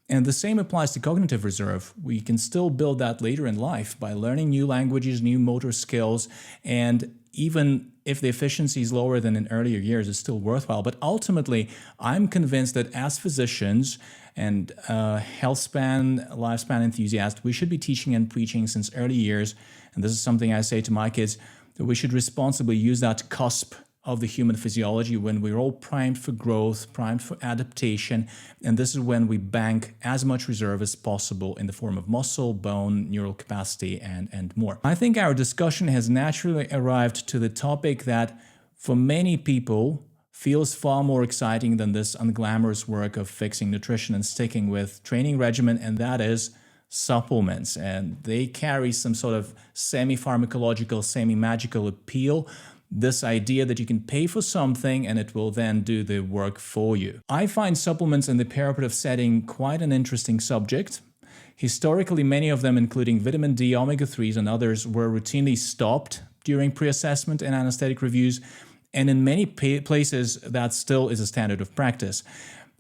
And the same applies to cognitive reserve. We can still build that later in life by learning new languages, new motor skills, and even if the efficiency is lower than in earlier years, it's still worthwhile. But ultimately, I'm convinced that as physicians and lifespan enthusiasts, we should be teaching and preaching since early years, and this is something I say to my kids, that we should responsibly use that cusp of the human physiology when we're all primed for growth, primed for adaptation, and this is when we bank as much reserve as possible in the form of muscle, bone, neural capacity, and more. I think our discussion has naturally arrived to the topic that, for many people, feels far more exciting than this unglamorous work of fixing nutrition and sticking with training regimen, and that is supplements. And they carry some sort of semi-pharmacological, semi-magical appeal. This idea that you can pay for something and it will then do the work for you. I find supplements in the perioperative setting quite an interesting subject. Historically, many of them, including vitamin D, omega-3s, and others, were routinely stopped during pre-assessment and anesthetic reviews, and in many places, that still is a standard of practice.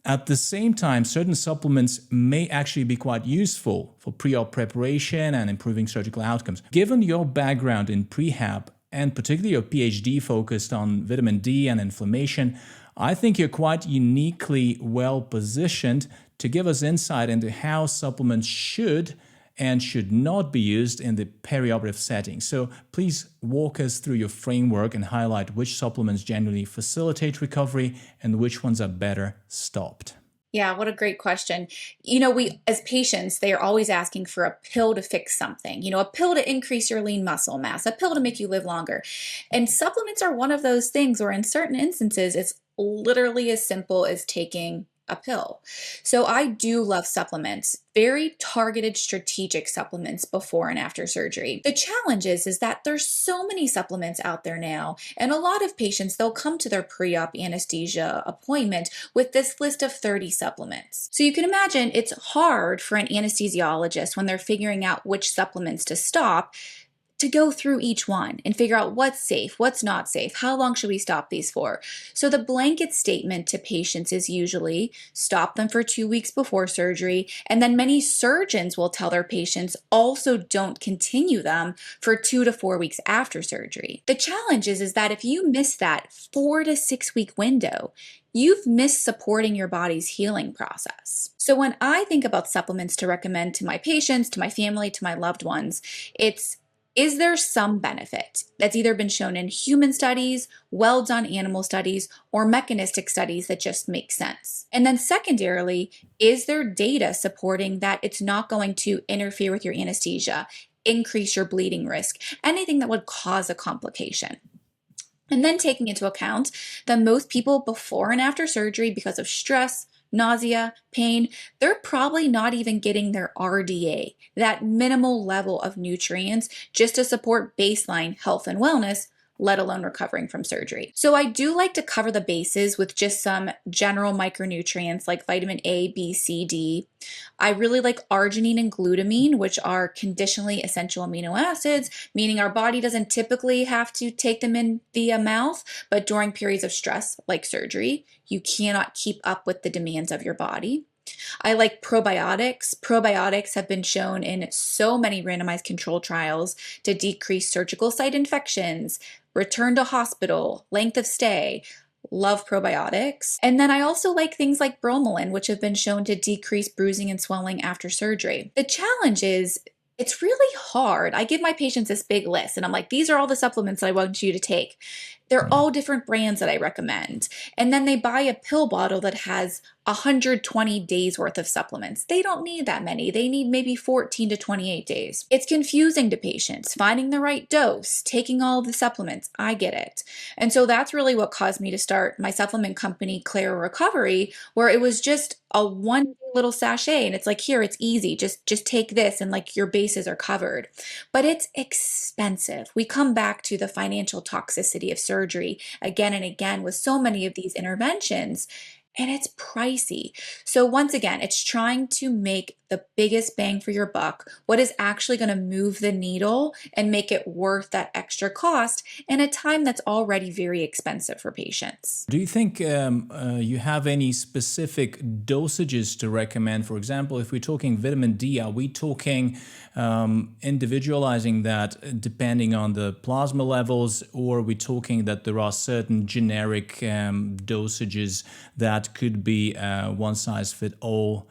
At the same time, certain supplements may actually be quite useful for pre-op preparation and improving surgical outcomes. Given your background in prehab, and particularly your PhD focused on vitamin D and inflammation, I think you're quite uniquely well positioned to give us insight into how supplements should and should not be used in the perioperative setting. So please walk us through your framework and highlight which supplements generally facilitate recovery and which ones are better stopped. Yeah, what a great question. We, as patients, they are always asking for a pill to fix something, a pill to increase your lean muscle mass, a pill to make you live longer. And supplements are one of those things where in certain instances, it's literally as simple as taking a pill. So I do love supplements, very targeted strategic supplements before and after surgery. The challenge is that there's so many supplements out there now, and a lot of patients, they'll come to their pre-op anesthesia appointment with this list of 30 supplements. So you can imagine it's hard for an anesthesiologist when they're figuring out which supplements to stop to go through each one and figure out what's safe, what's not safe, how long should we stop these for. So the blanket statement to patients is usually stop them for 2 weeks before surgery, and then many surgeons will tell their patients also don't continue them for 2 to 4 weeks after surgery. The challenge is that if you miss that 4 to 6 week window, you've missed supporting your body's healing process. So when I think about supplements to recommend to my patients, to my family, to my loved ones, it's Is there some benefit that's either been shown in human studies, well-done animal studies, or mechanistic studies that just make sense? And then secondarily, is there data supporting that it's not going to interfere with your anesthesia, increase your bleeding risk, anything that would cause a complication? And then taking into account that most people before and after surgery, because of stress, nausea, pain, they're probably not even getting their RDA, that minimal level of nutrients, just to support baseline health and wellness, let alone recovering from surgery. So I do like to cover the bases with just some general micronutrients like vitamin A, B, C, D. I really like arginine and glutamine, which are conditionally essential amino acids, meaning our body doesn't typically have to take them in via mouth, but during periods of stress like surgery, you cannot keep up with the demands of your body. I like probiotics. Probiotics have been shown in so many randomized control trials to decrease surgical site infections, return to hospital, length of stay. Love probiotics. And then I also like things like bromelain, which have been shown to decrease bruising and swelling after surgery. The challenge is it's really hard. I give my patients this big list and I'm like, these are all the supplements that I want you to take. They're all different brands that I recommend. And then they buy a pill bottle that has 120 days worth of supplements. They don't need that many. They need maybe 14 to 28 days. It's confusing to patients, finding the right dose, taking all of the supplements. I get it. And so that's really what caused me to start my supplement company, Clara Recovery, where it was just a one little sachet and it's like, here, it's easy. Just take this and like your bases are covered. But it's expensive. We come back to the financial toxicity of surgery again and again with so many of these interventions. And it's pricey. So once again, it's trying to make the biggest bang for your buck, what is actually going to move the needle and make it worth that extra cost in a time that's already very expensive for patients. Do you think you have any specific dosages to recommend? For example, if we're talking vitamin D, are we talking individualizing that depending on the plasma levels, or are we talking that there are certain generic dosages that could be one size fit all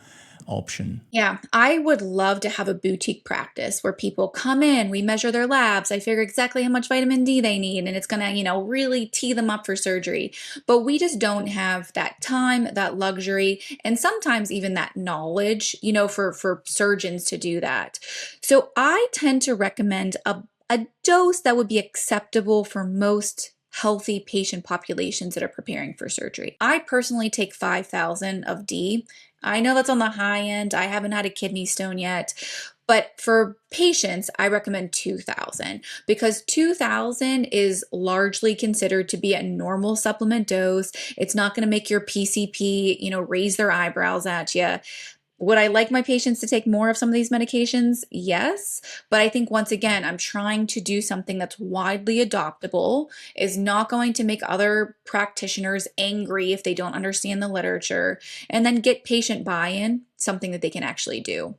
option? Yeah, I would love to have a boutique practice where people come in, we measure their labs, I figure exactly how much vitamin D they need, and it's gonna, really tee them up for surgery. But we just don't have that time, that luxury, and sometimes even that knowledge, for surgeons to do that. So I tend to recommend a dose that would be acceptable for most healthy patient populations that are preparing for surgery. I personally take 5,000 of D. I know that's on the high end. I haven't had a kidney stone yet, but for patients, I recommend 2,000 because 2,000 is largely considered to be a normal supplement dose. It's not going to make your PCP, raise their eyebrows at you. Would I like my patients to take more of some of these medications? Yes. But I think once again, I'm trying to do something that's widely adoptable, is not going to make other practitioners angry if they don't understand the literature, and then get patient buy-in, something that they can actually do.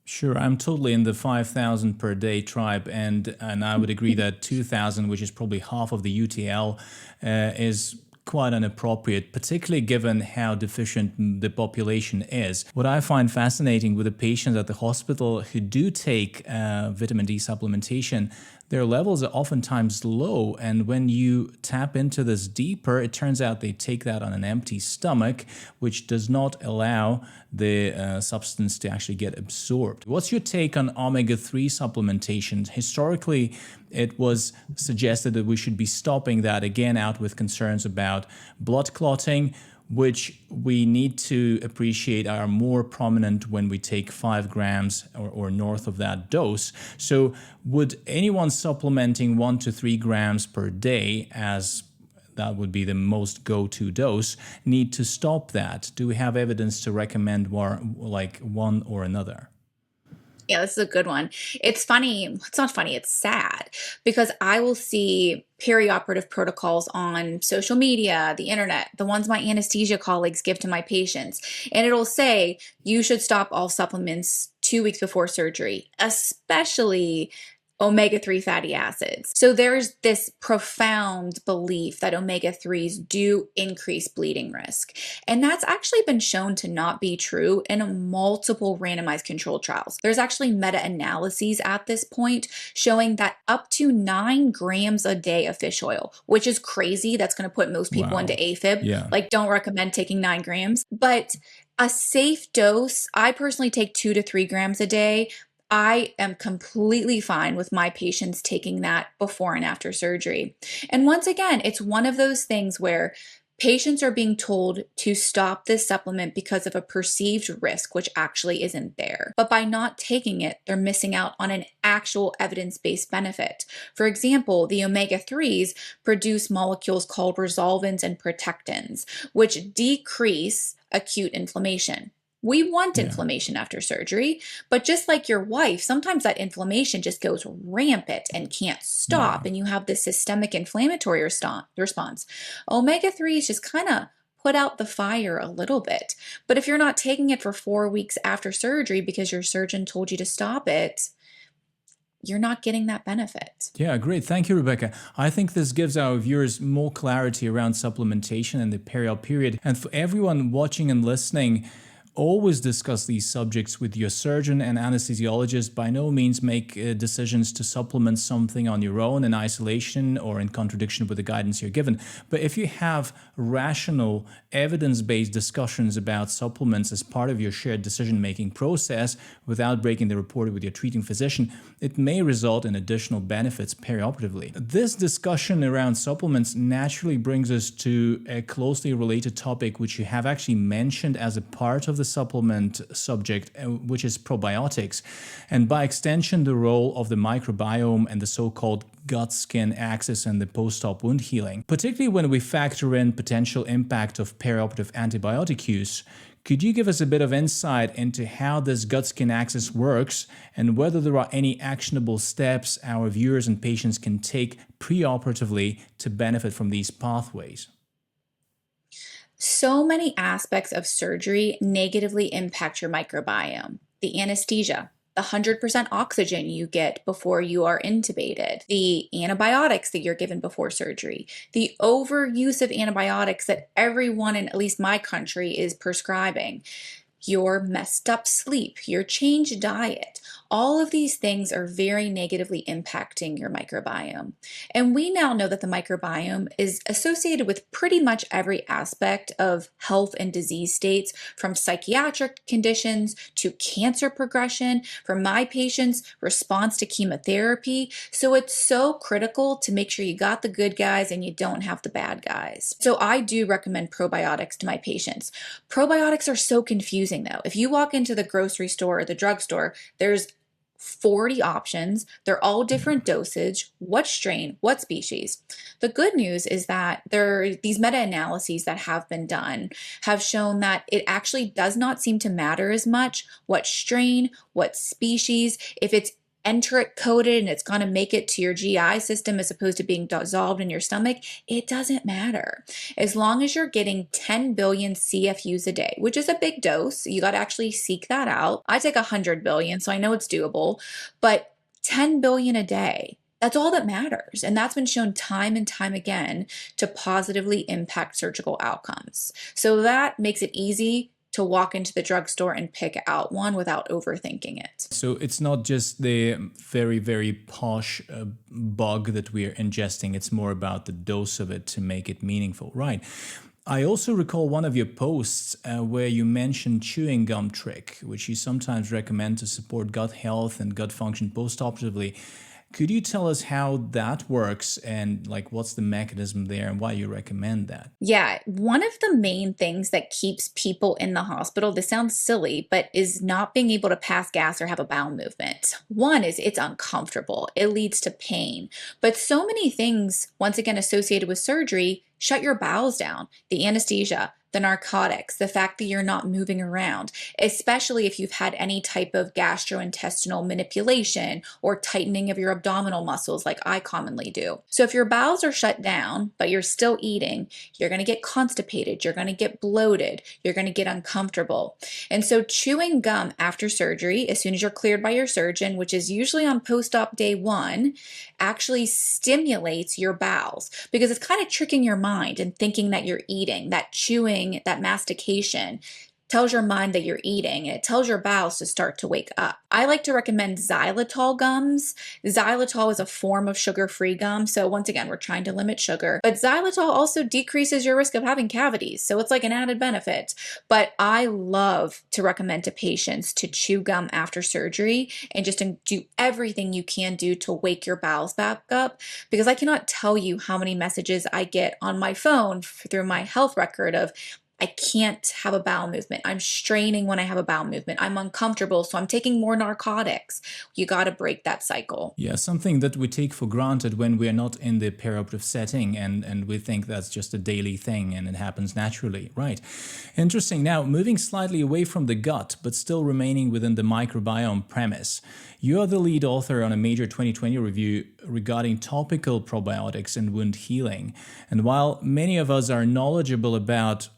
Sure, I'm totally in the 5,000 per day tribe, and I would agree that 2,000, which is probably half of the UTL, is quite inappropriate, particularly given how deficient the population is. What I find fascinating with the patients at the hospital who do take vitamin D supplementation, their levels are oftentimes low, and when you tap into this deeper, it turns out they take that on an empty stomach, which does not allow the substance to actually get absorbed. What's your take on omega-3 supplementation? Historically, it was suggested that we should be stopping that, again out with concerns about blood clotting, which we need to appreciate are more prominent when we take 5 grams or north of that dose. So would anyone supplementing 1 to 3 grams per day, as that would be the most go-to dose, need to stop that? Do we have evidence to recommend one or another? Yeah, this is a good one. It's funny. It's not funny. It's sad because I will see perioperative protocols on social media, the internet, the ones my anesthesia colleagues give to my patients. And it'll say, you should stop all supplements 2 weeks before surgery, especially omega-3 fatty acids. So there's this profound belief that omega-3s do increase bleeding risk. And that's actually been shown to not be true in multiple randomized controlled trials. There's actually meta-analyses at this point showing that up to 9 grams a day of fish oil, which is crazy. That's going to put most people into AFib. Yeah. Like, don't recommend taking 9 grams. But a safe dose, I personally take 2 to 3 grams a day. I am completely fine with my patients taking that before and after surgery. And once again, it's one of those things where patients are being told to stop this supplement because of a perceived risk, which actually isn't there. But by not taking it, they're missing out on an actual evidence-based benefit. For example, the omega-3s produce molecules called resolvins and protectins, which decrease acute inflammation. We want inflammation after surgery, but just like your wife, sometimes that inflammation just goes rampant and can't stop, and you have this systemic inflammatory response. Omega-3s just kind of put out the fire a little bit. But if you're not taking it for 4 weeks after surgery because your surgeon told you to stop it, you're not getting that benefit. Yeah, great. Thank you, Rebecca. I think this gives our viewers more clarity around supplementation and the periop period. And for everyone watching and listening, always discuss these subjects with your surgeon and anesthesiologist. By no means make decisions to supplement something on your own in isolation or in contradiction with the guidance you're given. But if you have rational, evidence-based discussions about supplements as part of your shared decision-making process without breaking the rapport with your treating physician, it may result in additional benefits perioperatively. This discussion around supplements naturally brings us to a closely related topic, which you have actually mentioned as a part of the supplement subject, which is probiotics, and by extension the role of the microbiome and the so-called gut-skin axis and the post-op wound healing. Particularly when we factor in potential impact of perioperative antibiotic use, could you give us a bit of insight into how this gut-skin axis works and whether there are any actionable steps our viewers and patients can take preoperatively to benefit from these pathways? So many aspects of surgery negatively impact your microbiome. The anesthesia, the 100% oxygen you get before you are intubated, the antibiotics that you're given before surgery, the overuse of antibiotics that everyone in at least my country is prescribing, your messed up sleep, your changed diet. All of these things are very negatively impacting your microbiome. And we now know that the microbiome is associated with pretty much every aspect of health and disease states, from psychiatric conditions to cancer progression, for my patients, response to chemotherapy. So it's so critical to make sure you got the good guys and you don't have the bad guys. So I do recommend probiotics to my patients. Probiotics are so confusing though. If you walk into the grocery store or the drugstore, there's 40 options. They're all different dosage, what strain, what species. The good news is that these meta-analyses that have been done have shown that it actually does not seem to matter as much what strain, what species, if it's enteric coated and it's going to make it to your GI system as opposed to being dissolved in your stomach, it doesn't matter. As long as you're getting 10 billion CFUs a day, which is a big dose, you got to actually seek that out. I take 100 billion, so I know it's doable, but 10 billion a day, that's all that matters. And that's been shown time and time again to positively impact surgical outcomes. So that makes it easy to walk into the drugstore and pick out one without overthinking it. So it's not just the very, very posh bug that we are ingesting. It's more about the dose of it to make it meaningful, right? I also recall one of your posts where you mentioned chewing gum trick, which you sometimes recommend to support gut health and gut function postoperatively. Could you tell us how that works and what's the mechanism there and why you recommend that? Yeah, one of the main things that keeps people in the hospital, this sounds silly, but is not being able to pass gas or have a bowel movement. One is it's uncomfortable. It leads to pain. But so many things, once again, associated with surgery, shut your bowels down. The anesthesia, the narcotics, the fact that you're not moving around, especially if you've had any type of gastrointestinal manipulation or tightening of your abdominal muscles like I commonly do. So if your bowels are shut down, but you're still eating, you're going to get constipated, you're going to get bloated, you're going to get uncomfortable. And so chewing gum after surgery, as soon as you're cleared by your surgeon, which is usually on post-op day 1, actually stimulates your bowels because it's kind of tricking your mind and thinking that you're eating. That chewing, that mastication tells your mind that you're eating, and it tells your bowels to start to wake up. I like to recommend xylitol gums. Xylitol is a form of sugar-free gum. So once again, we're trying to limit sugar, but xylitol also decreases your risk of having cavities. So it's like an added benefit. But I love to recommend to patients to chew gum after surgery and just do everything you can do to wake your bowels back up, because I cannot tell you how many messages I get on my phone through my health record of, I can't have a bowel movement. I'm straining when I have a bowel movement. I'm uncomfortable, so I'm taking more narcotics. You got to break that cycle. Yeah, something that we take for granted when we're not in the perioperative setting, and we think that's just a daily thing and it happens naturally, right? Interesting. Now, moving slightly away from the gut, but still remaining within the microbiome premise. You are the lead author on a major 2020 review regarding topical probiotics and wound healing. And while many of us are knowledgeable about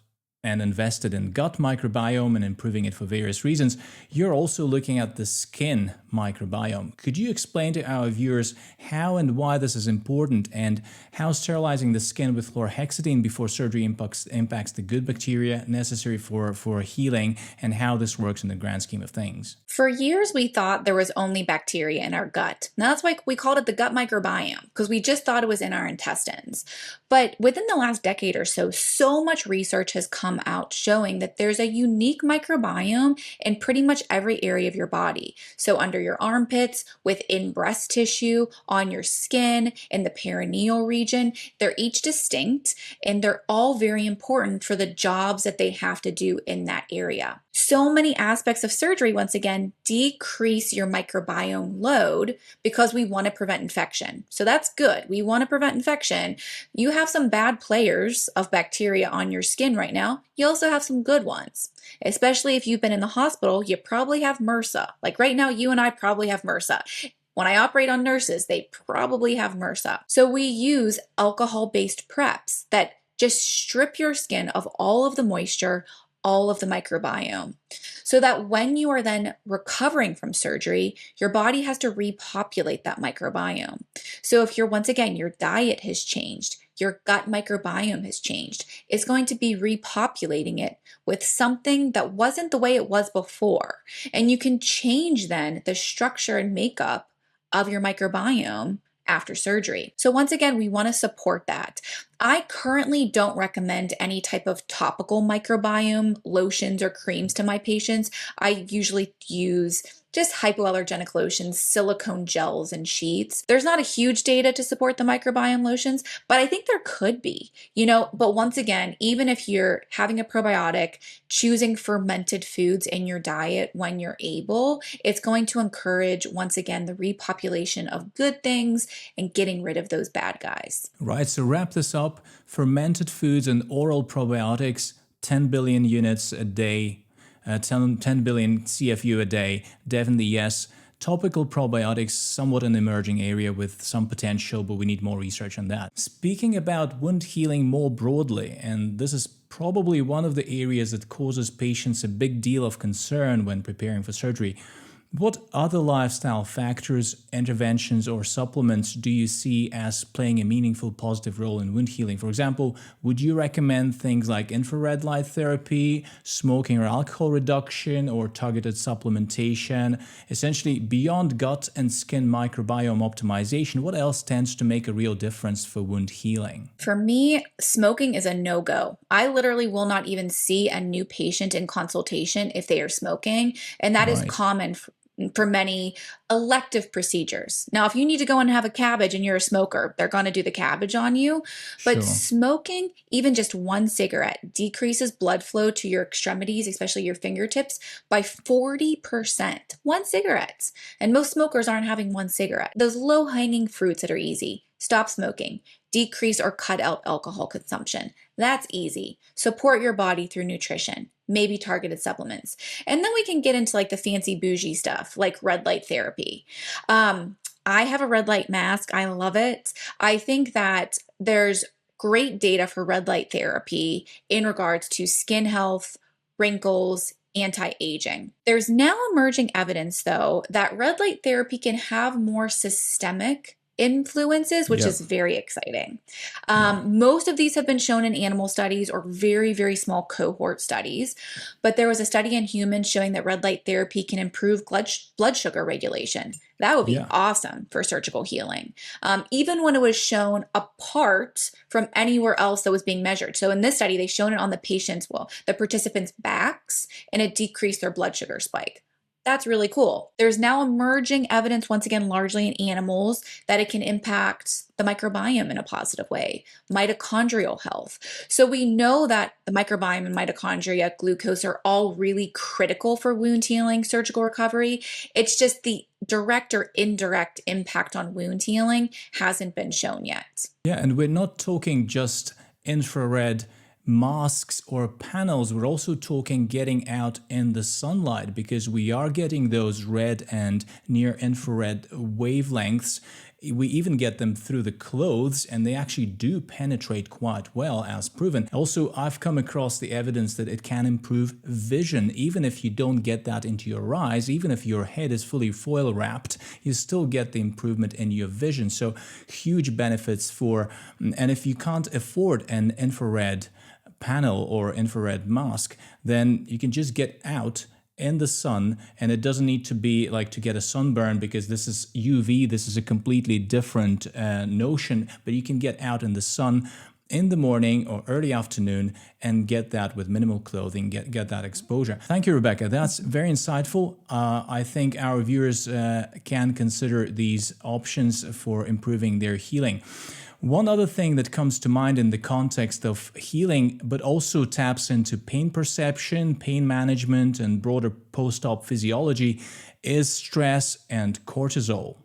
and invested in gut microbiome and improving it for various reasons, you're also looking at the skin microbiome. Could you explain to our viewers how and why this is important, and how sterilizing the skin with chlorhexidine before surgery impacts the good bacteria necessary for healing, and how this works in the grand scheme of things? For years, we thought there was only bacteria in our gut. Now, that's why we called it the gut microbiome, because we just thought it was in our intestines. But within the last decade or so, so much research has come out showing that there's a unique microbiome in pretty much every area of your body. So under your armpits, within breast tissue, on your skin, in the perineal region, they're each distinct, and they're all very important for the jobs that they have to do in that area. So many aspects of surgery, once again, decrease your microbiome load because we want to prevent infection. So that's good. We want to prevent infection. You have some bad players of bacteria on your skin right now. You also have some good ones. Especially if you've been in the hospital, you probably have MRSA. Like right now, you and I probably have MRSA. When I operate on nurses, they probably have MRSA. So we use alcohol-based preps that just strip your skin of all of the moisture, all of the microbiome, so that when you are then recovering from surgery, your body has to repopulate that microbiome. So if once again, your diet has changed, your gut microbiome has changed, it's going to be repopulating it with something that wasn't the way it was before. And you can change then the structure and makeup of your microbiome after surgery. So once again, we want to support that. I currently don't recommend any type of topical microbiome lotions or creams to my patients. I usually use just hypoallergenic lotions, silicone gels, and sheets. There's not a huge data to support the microbiome lotions, but I think there could be, but once again, even if you're having a probiotic, choosing fermented foods in your diet when you're able, it's going to encourage, once again, the repopulation of good things and getting rid of those bad guys. Right, so wrap this up. Fermented foods and oral probiotics, 10 billion units a day, 10 billion CFU a day, definitely yes. Topical probiotics, somewhat an emerging area with some potential, but we need more research on that. Speaking about wound healing more broadly, and this is probably one of the areas that causes patients a big deal of concern when preparing for surgery, what other lifestyle factors, interventions, or supplements do you see as playing a meaningful positive role in wound healing? For example, would you recommend things like infrared light therapy, smoking or alcohol reduction, or targeted supplementation? Essentially, beyond gut and skin microbiome optimization, what else tends to make a real difference for wound healing? For me, smoking is a no-go. I literally will not even see a new patient in consultation if they are smoking, and that is common for many elective procedures. Now, if you need to go and have a cabbage and you're a smoker, they're going to do the cabbage on you. But smoking, even just one cigarette, decreases blood flow to your extremities, especially your fingertips, by 40%. One cigarette. And most smokers aren't having one cigarette. Those low-hanging fruits that are easy. Stop smoking. decrease or cut out alcohol consumption. That's easy. Support your body through nutrition, maybe targeted supplements. And then we can get into like the fancy bougie stuff like red light therapy. I have a red light mask. I love it. I think that there's great data for red light therapy in regards to skin health, wrinkles, anti-aging. There's now emerging evidence, though, that red light therapy can have more systemic influences, which is very exciting. Most of these have been shown in animal studies or very, very small cohort studies, but there was a study in humans showing that red light therapy can improve blood sugar regulation. That would be awesome for surgical healing, even when it was shown apart from anywhere else that was being measured. So in this study, they shown it on the participants' backs, and it decreased their blood sugar spike. That's really cool. There's now emerging evidence, once again, largely in animals, that it can impact the microbiome in a positive way, mitochondrial health. So we know that the microbiome and mitochondria, glucose are all really critical for wound healing, surgical recovery. It's just the direct or indirect impact on wound healing hasn't been shown yet. Yeah, and we're not talking just infrared masks or panels. We're also talking getting out in the sunlight, because we are getting those red and near infrared wavelengths. We even get them through the clothes, and they actually do penetrate quite well, as proven. Also, I've come across the evidence that it can improve vision. Even if you don't get that into your eyes, even if your head is fully foil wrapped, you still get the improvement in your vision. So huge benefits and if you can't afford an infrared panel or infrared mask, then you can just get out in the sun, and it doesn't need to be like to get a sunburn, because this is UV. This is a completely different notion, but you can get out in the sun in the morning or early afternoon and get that with minimal clothing, get that exposure. Thank you, Rebecca. That's very insightful. I think our viewers can consider these options for improving their healing. One other thing that comes to mind in the context of healing, but also taps into pain perception, pain management, and broader post-op physiology, is stress and cortisol.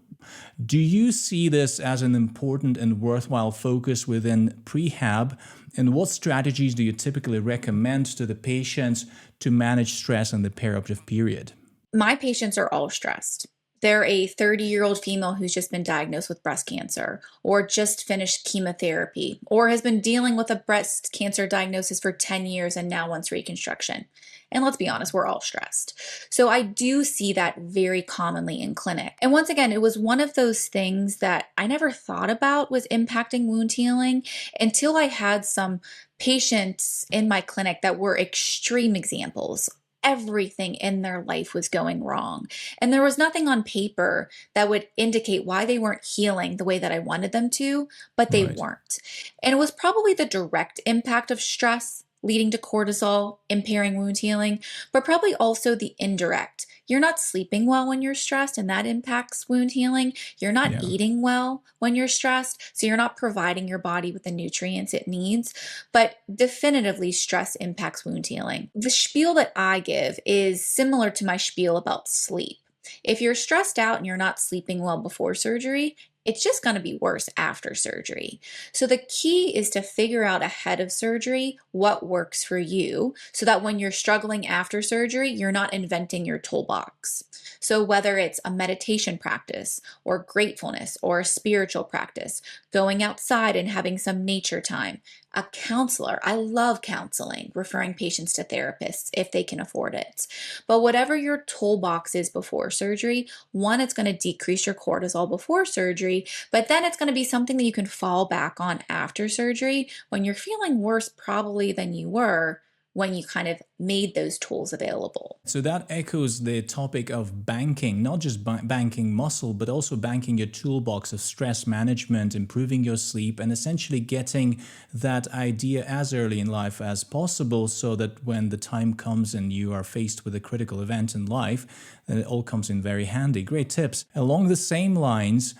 Do you see this as an important and worthwhile focus within prehab? And what strategies do you typically recommend to the patients to manage stress in the perioperative period? My patients are all stressed. They're a 30-year-old female who's just been diagnosed with breast cancer, or just finished chemotherapy, or has been dealing with a breast cancer diagnosis for 10 years and now wants reconstruction. And let's be honest, we're all stressed. So I do see that very commonly in clinic. And once again, it was one of those things that I never thought about was impacting wound healing until I had some patients in my clinic that were extreme examples. Everything in their life was going wrong. And there was nothing on paper that would indicate why they weren't healing the way that I wanted them to, but they weren't. And it was probably the direct impact of stress leading to cortisol, impairing wound healing, but probably also the indirect. You're not sleeping well when you're stressed, and that impacts wound healing. You're not eating well when you're stressed, so you're not providing your body with the nutrients it needs. But definitively, stress impacts wound healing. The spiel that I give is similar to my spiel about sleep. If you're stressed out and you're not sleeping well before surgery, it's just going to be worse after surgery. So the key is to figure out ahead of surgery what works for you, so that when you're struggling after surgery, you're not inventing your toolbox. So whether it's a meditation practice or gratefulness or a spiritual practice, going outside and having some nature time, a counselor. I love counseling, referring patients to therapists if they can afford it. But whatever your toolbox is before surgery, one, it's going to decrease your cortisol before surgery, but then it's going to be something that you can fall back on after surgery when you're feeling worse probably than you were when you kind of made those tools available. So that echoes the topic of banking, not just banking muscle, but also banking your toolbox of stress management, improving your sleep, and essentially getting that idea as early in life as possible, so that when the time comes and you are faced with a critical event in life, then it all comes in very handy. Great tips. Along the same lines,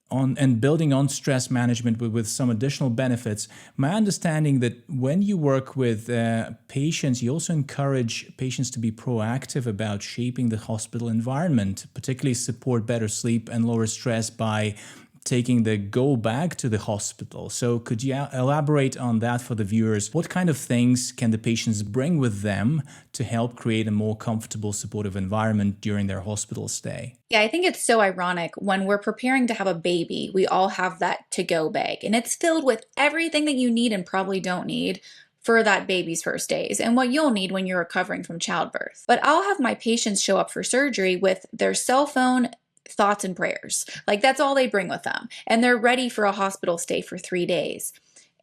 and building on stress management with some additional benefits, my understanding that when you work with patients, you also encourage patients to be proactive about shaping the hospital environment, particularly support better sleep and lower stress by taking the goal back to the hospital. So could you elaborate on that for the viewers? What kind of things can the patients bring with them to help create a more comfortable, supportive environment during their hospital stay? Yeah, I think it's so ironic when we're preparing to have a baby, we all have that to-go bag, and it's filled with everything that you need and probably don't need for that baby's first days and what you'll need when you're recovering from childbirth. But I'll have my patients show up for surgery with their cell phone, thoughts, and prayers. Like that's all they bring with them. And they're ready for a hospital stay for 3 days.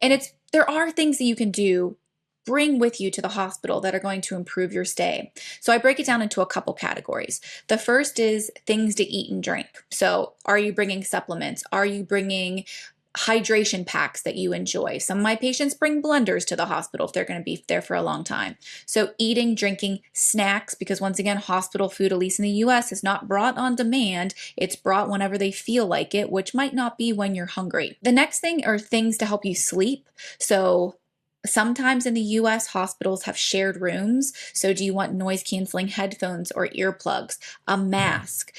And there are things that you can do, bring with you to the hospital that are going to improve your stay. So I break it down into a couple categories. The first is things to eat and drink. So are you bringing supplements? Are you bringing hydration packs that you enjoy? Some of my patients bring blenders to the hospital if they're going to be there for a long time. So eating, drinking, snacks, because once again, hospital food, at least in the US, is not brought on demand. It's brought whenever they feel like it, which might not be when you're hungry. The next thing are things to help you sleep. So sometimes in the US, hospitals have shared rooms. So do you want noise canceling headphones or earplugs, a mask?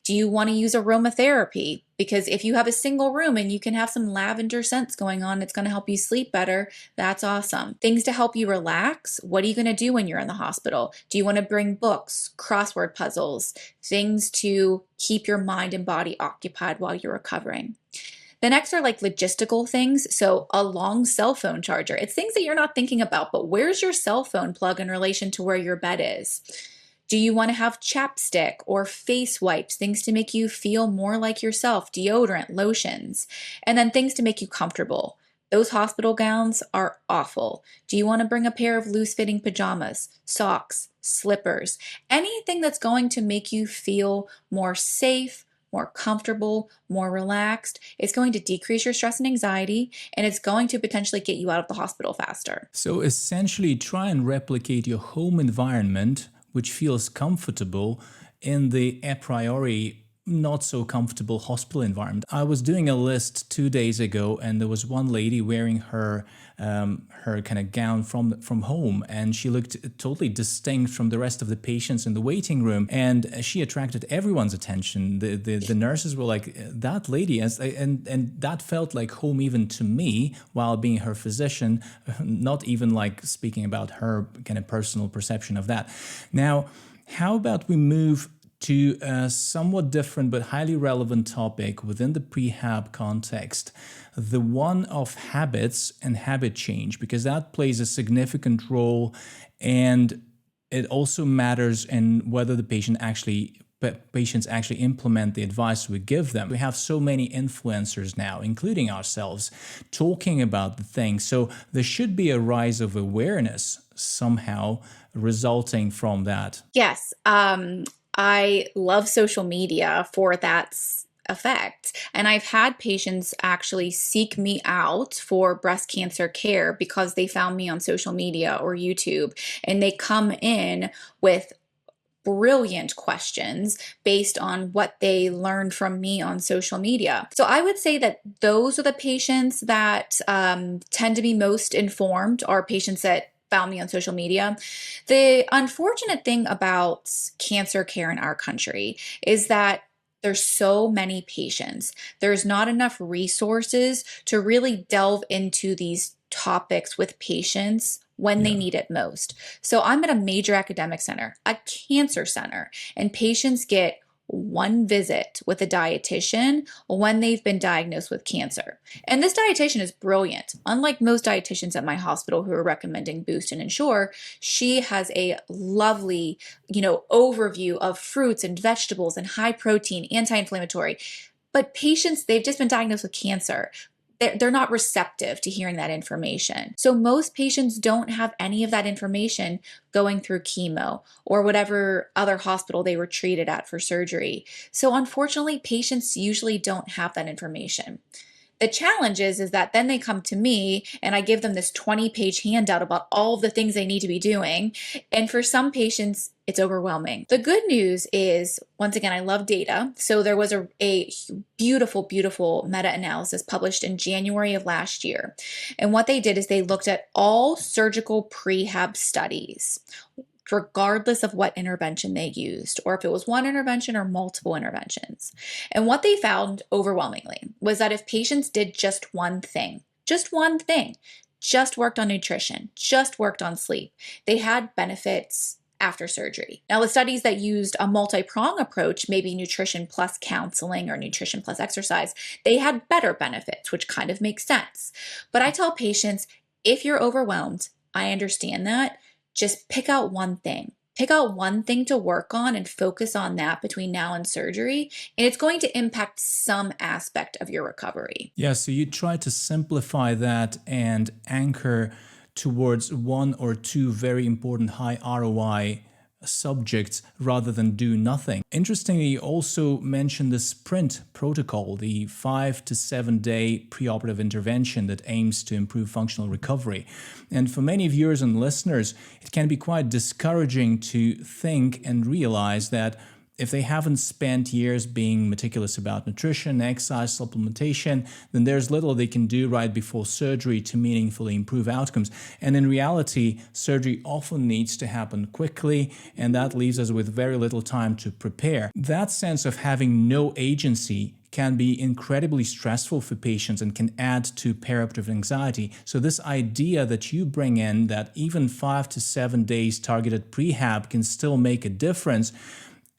Do you want to use aromatherapy? Because if you have a single room and you can have some lavender scents going on, it's going to help you sleep better. That's awesome. Things to help you relax. What are you going to do when you're in the hospital? Do you want to bring books, crossword puzzles, things to keep your mind and body occupied while you're recovering? The next are like logistical things. So a long cell phone charger. It's things that you're not thinking about, but where's your cell phone plug in relation to where your bed is? Do you want to have chapstick or face wipes, things to make you feel more like yourself, deodorant, lotions, and then things to make you comfortable? Those hospital gowns are awful. Do you want to bring a pair of loose-fitting pajamas, socks, slippers, anything that's going to make you feel more safe, more comfortable, more relaxed? It's going to decrease your stress and anxiety, and it's going to potentially get you out of the hospital faster. So essentially, try and replicate your home environment, which feels comfortable, in the a priori not so comfortable hospital environment. I was doing a list 2 days ago, and there was one lady wearing her kind of gown from home, and she looked totally distinct from the rest of the patients in the waiting room, and she attracted everyone's attention. The nurses were like, that lady, and that felt like home even to me, while being her physician, not even like speaking about her kind of personal perception of that. Now, how about we move to a somewhat different but highly relevant topic within the prehab context, the one of habits and habit change, because that plays a significant role, and it also matters in whether the patients actually implement the advice we give them. We have so many influencers now, including ourselves, talking about the thing. So there should be a rise of awareness somehow resulting from that. Yes. I love social media for that effect. And I've had patients actually seek me out for breast cancer care because they found me on social media or YouTube, and they come in with brilliant questions based on what they learned from me on social media. So I would say that those are the patients that tend to be most informed, are patients that found me on social media. The unfortunate thing about cancer care in our country is that there's so many patients. There's not enough resources to really delve into these topics with patients when they need it most. So I'm at a major academic center, a cancer center, and patients get one visit with a dietitian when they've been diagnosed with cancer. And this dietitian is brilliant. Unlike most dietitians at my hospital who are recommending Boost and Ensure, she has a lovely, overview of fruits and vegetables and high protein, anti-inflammatory. But patients, they've just been diagnosed with cancer. They're not receptive to hearing that information. So most patients don't have any of that information going through chemo or whatever other hospital they were treated at for surgery. So unfortunately, patients usually don't have that information. The challenge is that then they come to me and I give them this 20-page handout about all of the things they need to be doing. And for some patients, it's overwhelming. The good news is, once again, I love data. So there was a beautiful, beautiful meta-analysis published in January of last year. And what they did is they looked at all surgical prehab studies regardless of what intervention they used, or if it was one intervention or multiple interventions. And what they found overwhelmingly was that if patients did just one thing, just worked on nutrition, just worked on sleep, they had benefits after surgery. Now, the studies that used a multi-prong approach, maybe nutrition plus counseling or nutrition plus exercise, they had better benefits, which kind of makes sense. But I tell patients, if you're overwhelmed, I understand that. Just pick out one thing. Pick out one thing to work on and focus on that between now and surgery, and it's going to impact some aspect of your recovery. Yeah, so you try to simplify that and anchor towards one or two very important high ROI subjects rather than do nothing. Interestingly, you also mentioned the SPRINT protocol, the 5 to 7 day preoperative intervention that aims to improve functional recovery. And for many viewers and listeners, it can be quite discouraging to think and realize that if they haven't spent years being meticulous about nutrition, exercise, supplementation, then there's little they can do right before surgery to meaningfully improve outcomes. And in reality, surgery often needs to happen quickly, and that leaves us with very little time to prepare. That sense of having no agency can be incredibly stressful for patients and can add to perioperative anxiety. So this idea that you bring in, that even 5 to 7 days targeted prehab can still make a difference,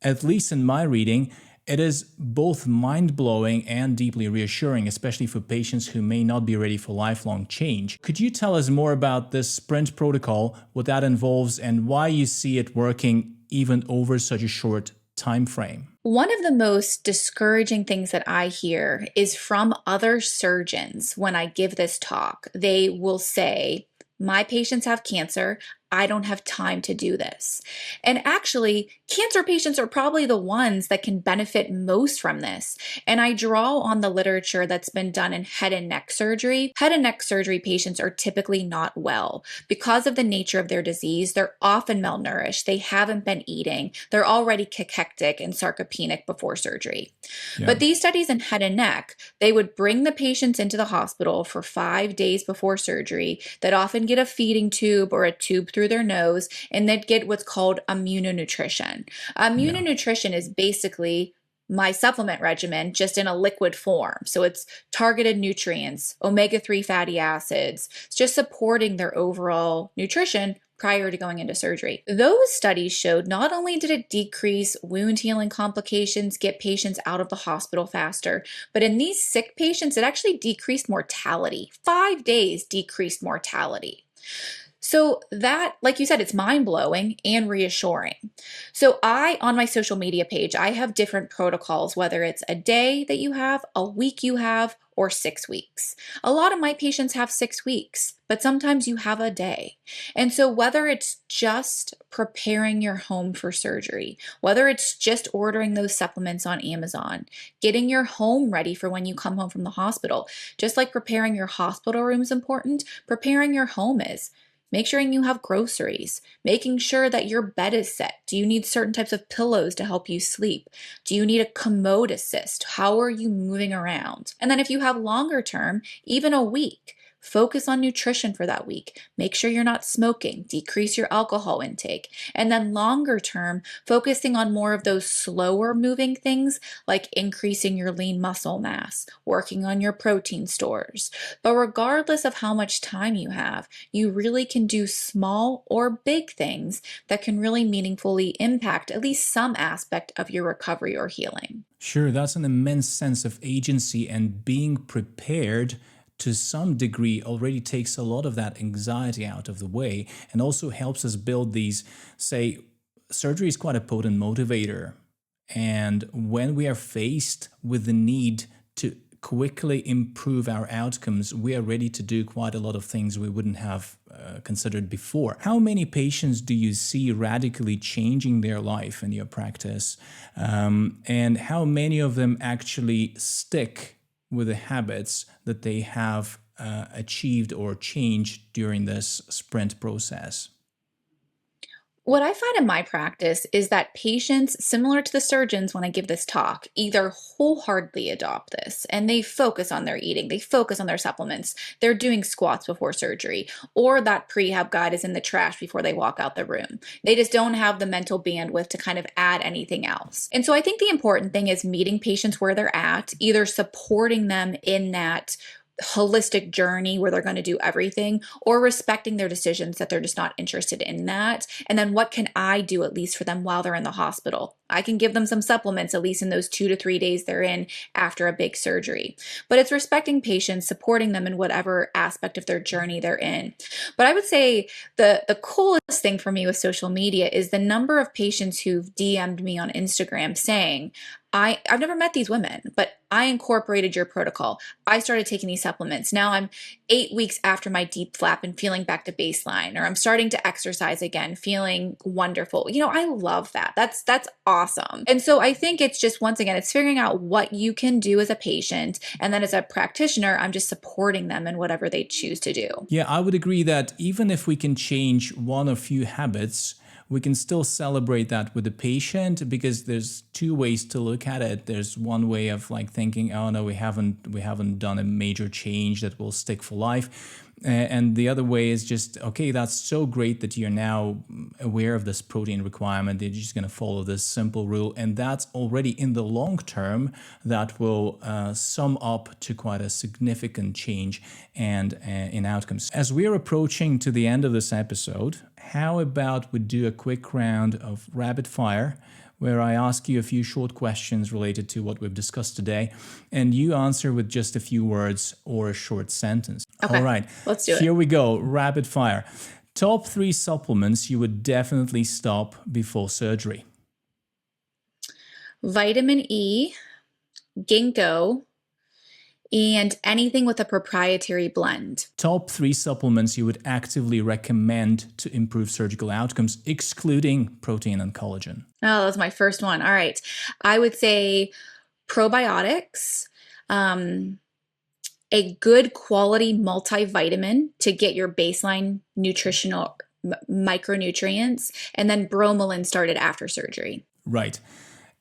at least in my reading, it is both mind-blowing and deeply reassuring, especially for patients who may not be ready for lifelong change. Could you tell us more about this SPRINT protocol, what that involves, and why you see it working even over such a short time frame? One of the most discouraging things that I hear is from other surgeons when I give this talk. They will say, my patients have cancer. I don't have time to do this. And actually, cancer patients are probably the ones that can benefit most from this. And I draw on the literature that's been done in head and neck surgery. Head and neck surgery patients are typically not well. Because of the nature of their disease, they're often malnourished. They haven't been eating. They're already cachectic and sarcopenic before surgery. Yeah. But these studies in head and neck, they would bring the patients into the hospital for 5 days before surgery. They'd often get a feeding tube or a tube through their nose, and they'd get what's called immunonutrition. Immunonutrition is basically my supplement regimen just in a liquid form. So it's targeted nutrients, omega-3 fatty acids, it's just supporting their overall nutrition prior to going into surgery. Those studies showed not only did it decrease wound healing complications, get patients out of the hospital faster, but in these sick patients, it actually decreased mortality. 5 days decreased mortality. So that, like you said, it's mind-blowing and reassuring. So on my social media page, I have different protocols, whether it's a day that you have, a week you have, or 6 weeks. A lot of my patients have 6 weeks, but sometimes you have a day. And so whether it's just preparing your home for surgery, whether it's just ordering those supplements on Amazon, getting your home ready for when you come home from the hospital, just like preparing your hospital room is important, preparing your home is. Make sure you have groceries, making sure that your bed is set. Do you need certain types of pillows to help you sleep? Do you need a commode assist? How are you moving around? And then if you have longer term, even a week, focus on nutrition for that week. Make sure you're not smoking, decrease your alcohol intake. And then longer term, focusing on more of those slower moving things like increasing your lean muscle mass, working on your protein stores. But regardless of how much time you have, you really can do small or big things that can really meaningfully impact at least some aspect of your recovery or healing. Sure, that's an immense sense of agency, and being prepared to some degree already takes a lot of that anxiety out of the way and also helps us build these, say, surgery is quite a potent motivator. And when we are faced with the need to quickly improve our outcomes, we are ready to do quite a lot of things we wouldn't have considered before. How many patients do you see radically changing their life in your practice? And how many of them actually stick with the habits that they have achieved or changed during this sprint process? What I find in my practice is that patients, similar to the surgeons when I give this talk, either wholeheartedly adopt this and they focus on their eating, they focus on their supplements, they're doing squats before surgery, or that prehab guide is in the trash before they walk out the room. They just don't have the mental bandwidth to kind of add anything else. And so I think the important thing is meeting patients where they're at, either supporting them in that holistic journey where they're going to do everything, or respecting their decisions that they're just not interested in that. And then what can I do at least for them while they're in the hospital? I can give them some supplements at least in those 2 to 3 days they're in after a big surgery. But it's respecting patients, supporting them in whatever aspect of their journey they're in. But I would say the coolest thing for me with social media is the number of patients who've DM'd me on Instagram saying, I've never met these women, but I incorporated your protocol. I started taking these supplements. Now I'm 8 weeks after my deep flap and feeling back to baseline, or I'm starting to exercise again, feeling wonderful. I love that. That's awesome. And so I think it's just, once again, it's figuring out what you can do as a patient. And then as a practitioner, I'm just supporting them in whatever they choose to do. Yeah, I would agree that even if we can change one or few habits, we can still celebrate that with the patient, because there's two ways to look at it. There's one way of like thinking, oh no, we haven't done a major change that will stick for life. And the other way is just, okay, that's so great that you're now aware of this protein requirement, that you're just going to follow this simple rule. And that's already in the long term, that will sum up to quite a significant change and in outcomes. As we're approaching to the end of this episode, how about we do a quick round of rapid fire, where I ask you a few short questions related to what we've discussed today, and you answer with just a few words or a short sentence. Okay, all right, let's do it. Here we go, rapid fire. Top 3 supplements you would definitely stop before surgery. Vitamin E, ginkgo, and anything with a proprietary blend. Top 3 supplements you would actively recommend to improve surgical outcomes, excluding protein and collagen. Oh, that was my first one. All right. I would say probiotics, a good quality multivitamin to get your baseline nutritional micronutrients, and then bromelain started after surgery. Right.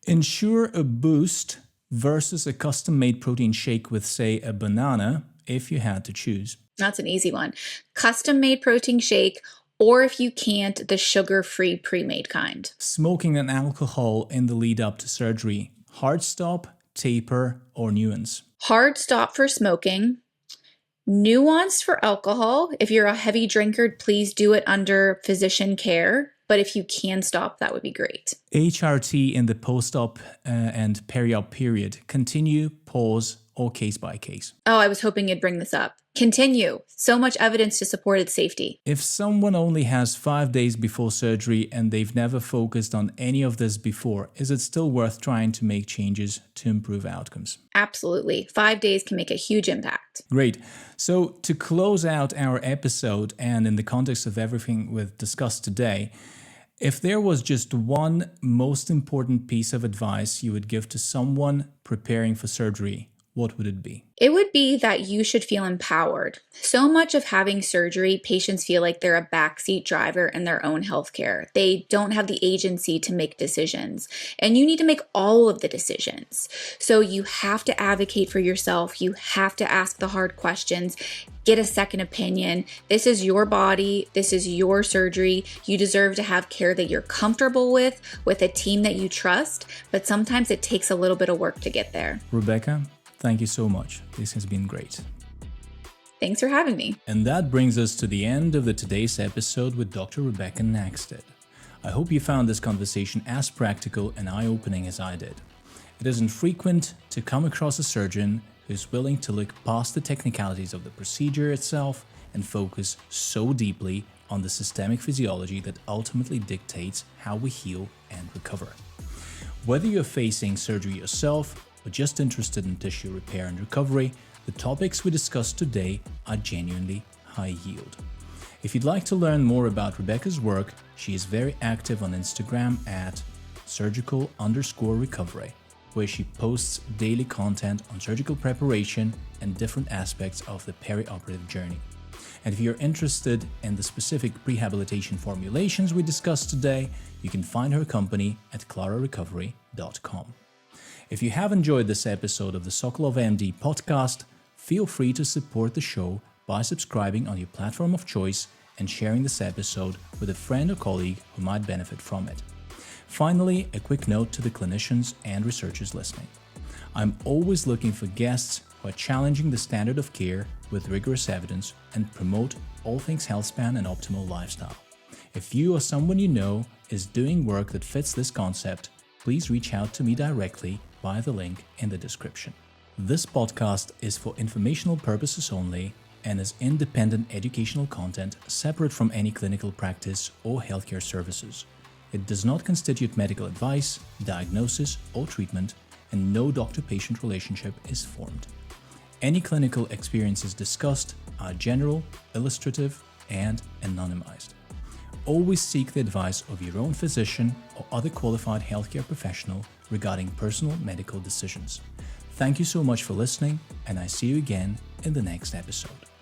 Ensure a boost versus a custom-made protein shake with, say, a banana, if you had to choose. That's an easy one. Custom-made protein shake, or if you can't, the sugar-free pre-made kind. Smoking and alcohol in the lead up to surgery. Hard stop, taper, or nuance? Hard stop for smoking. Nuance for alcohol. If you're a heavy drinker, please do it under physician care. But if you can stop, that would be great. HRT in the post-op and peri-op period. Continue, pause, or case by case. Oh, I was hoping you'd bring this up. Continue. So much evidence to support its safety. If someone only has 5 days before surgery and they've never focused on any of this before, is it still worth trying to make changes to improve outcomes? Absolutely. 5 days can make a huge impact. Great. So to close out our episode, and in the context of everything we've discussed today, if there was just one most important piece of advice you would give to someone preparing for surgery, what would it be? It would be that you should feel empowered. So much of having surgery, patients feel like they're a backseat driver in their own healthcare. They don't have the agency to make decisions, and you need to make all of the decisions. So you have to advocate for yourself. You have to ask the hard questions. Get a second opinion. This is your body. This is your surgery. You deserve to have care that you're comfortable with a team that you trust, but sometimes it takes a little bit of work to get there. Rebecca, thank you so much. This has been great. Thanks for having me. And that brings us to the end of today's episode with Dr. Rebecca Knackstedt. I hope you found this conversation as practical and eye-opening as I did. It isn't frequent to come across a surgeon who's willing to look past the technicalities of the procedure itself and focus so deeply on the systemic physiology that ultimately dictates how we heal and recover. Whether you're facing surgery yourself or just interested in tissue repair and recovery, the topics we discussed today are genuinely high yield. If you'd like to learn more about Rebecca's work, she is very active on Instagram at surgical_recovery, where she posts daily content on surgical preparation and different aspects of the perioperative journey. And if you're interested in the specific prehabilitation formulations we discussed today, you can find her company at clararecovery.com. If you have enjoyed this episode of the Sokolov MD podcast, feel free to support the show by subscribing on your platform of choice and sharing this episode with a friend or colleague who might benefit from it. Finally, a quick note to the clinicians and researchers listening. I'm always looking for guests who are challenging the standard of care with rigorous evidence and promote all things healthspan and optimal lifestyle. If you or someone you know is doing work that fits this concept, please reach out to me directly via the link in the description. This podcast is for informational purposes only and is independent educational content separate from any clinical practice or healthcare services. It does not constitute medical advice, diagnosis, or treatment, and no doctor-patient relationship is formed. Any clinical experiences discussed are general, illustrative, and anonymized. Always seek the advice of your own physician or other qualified healthcare professional regarding personal medical decisions. Thank you so much for listening, and I see you again in the next episode.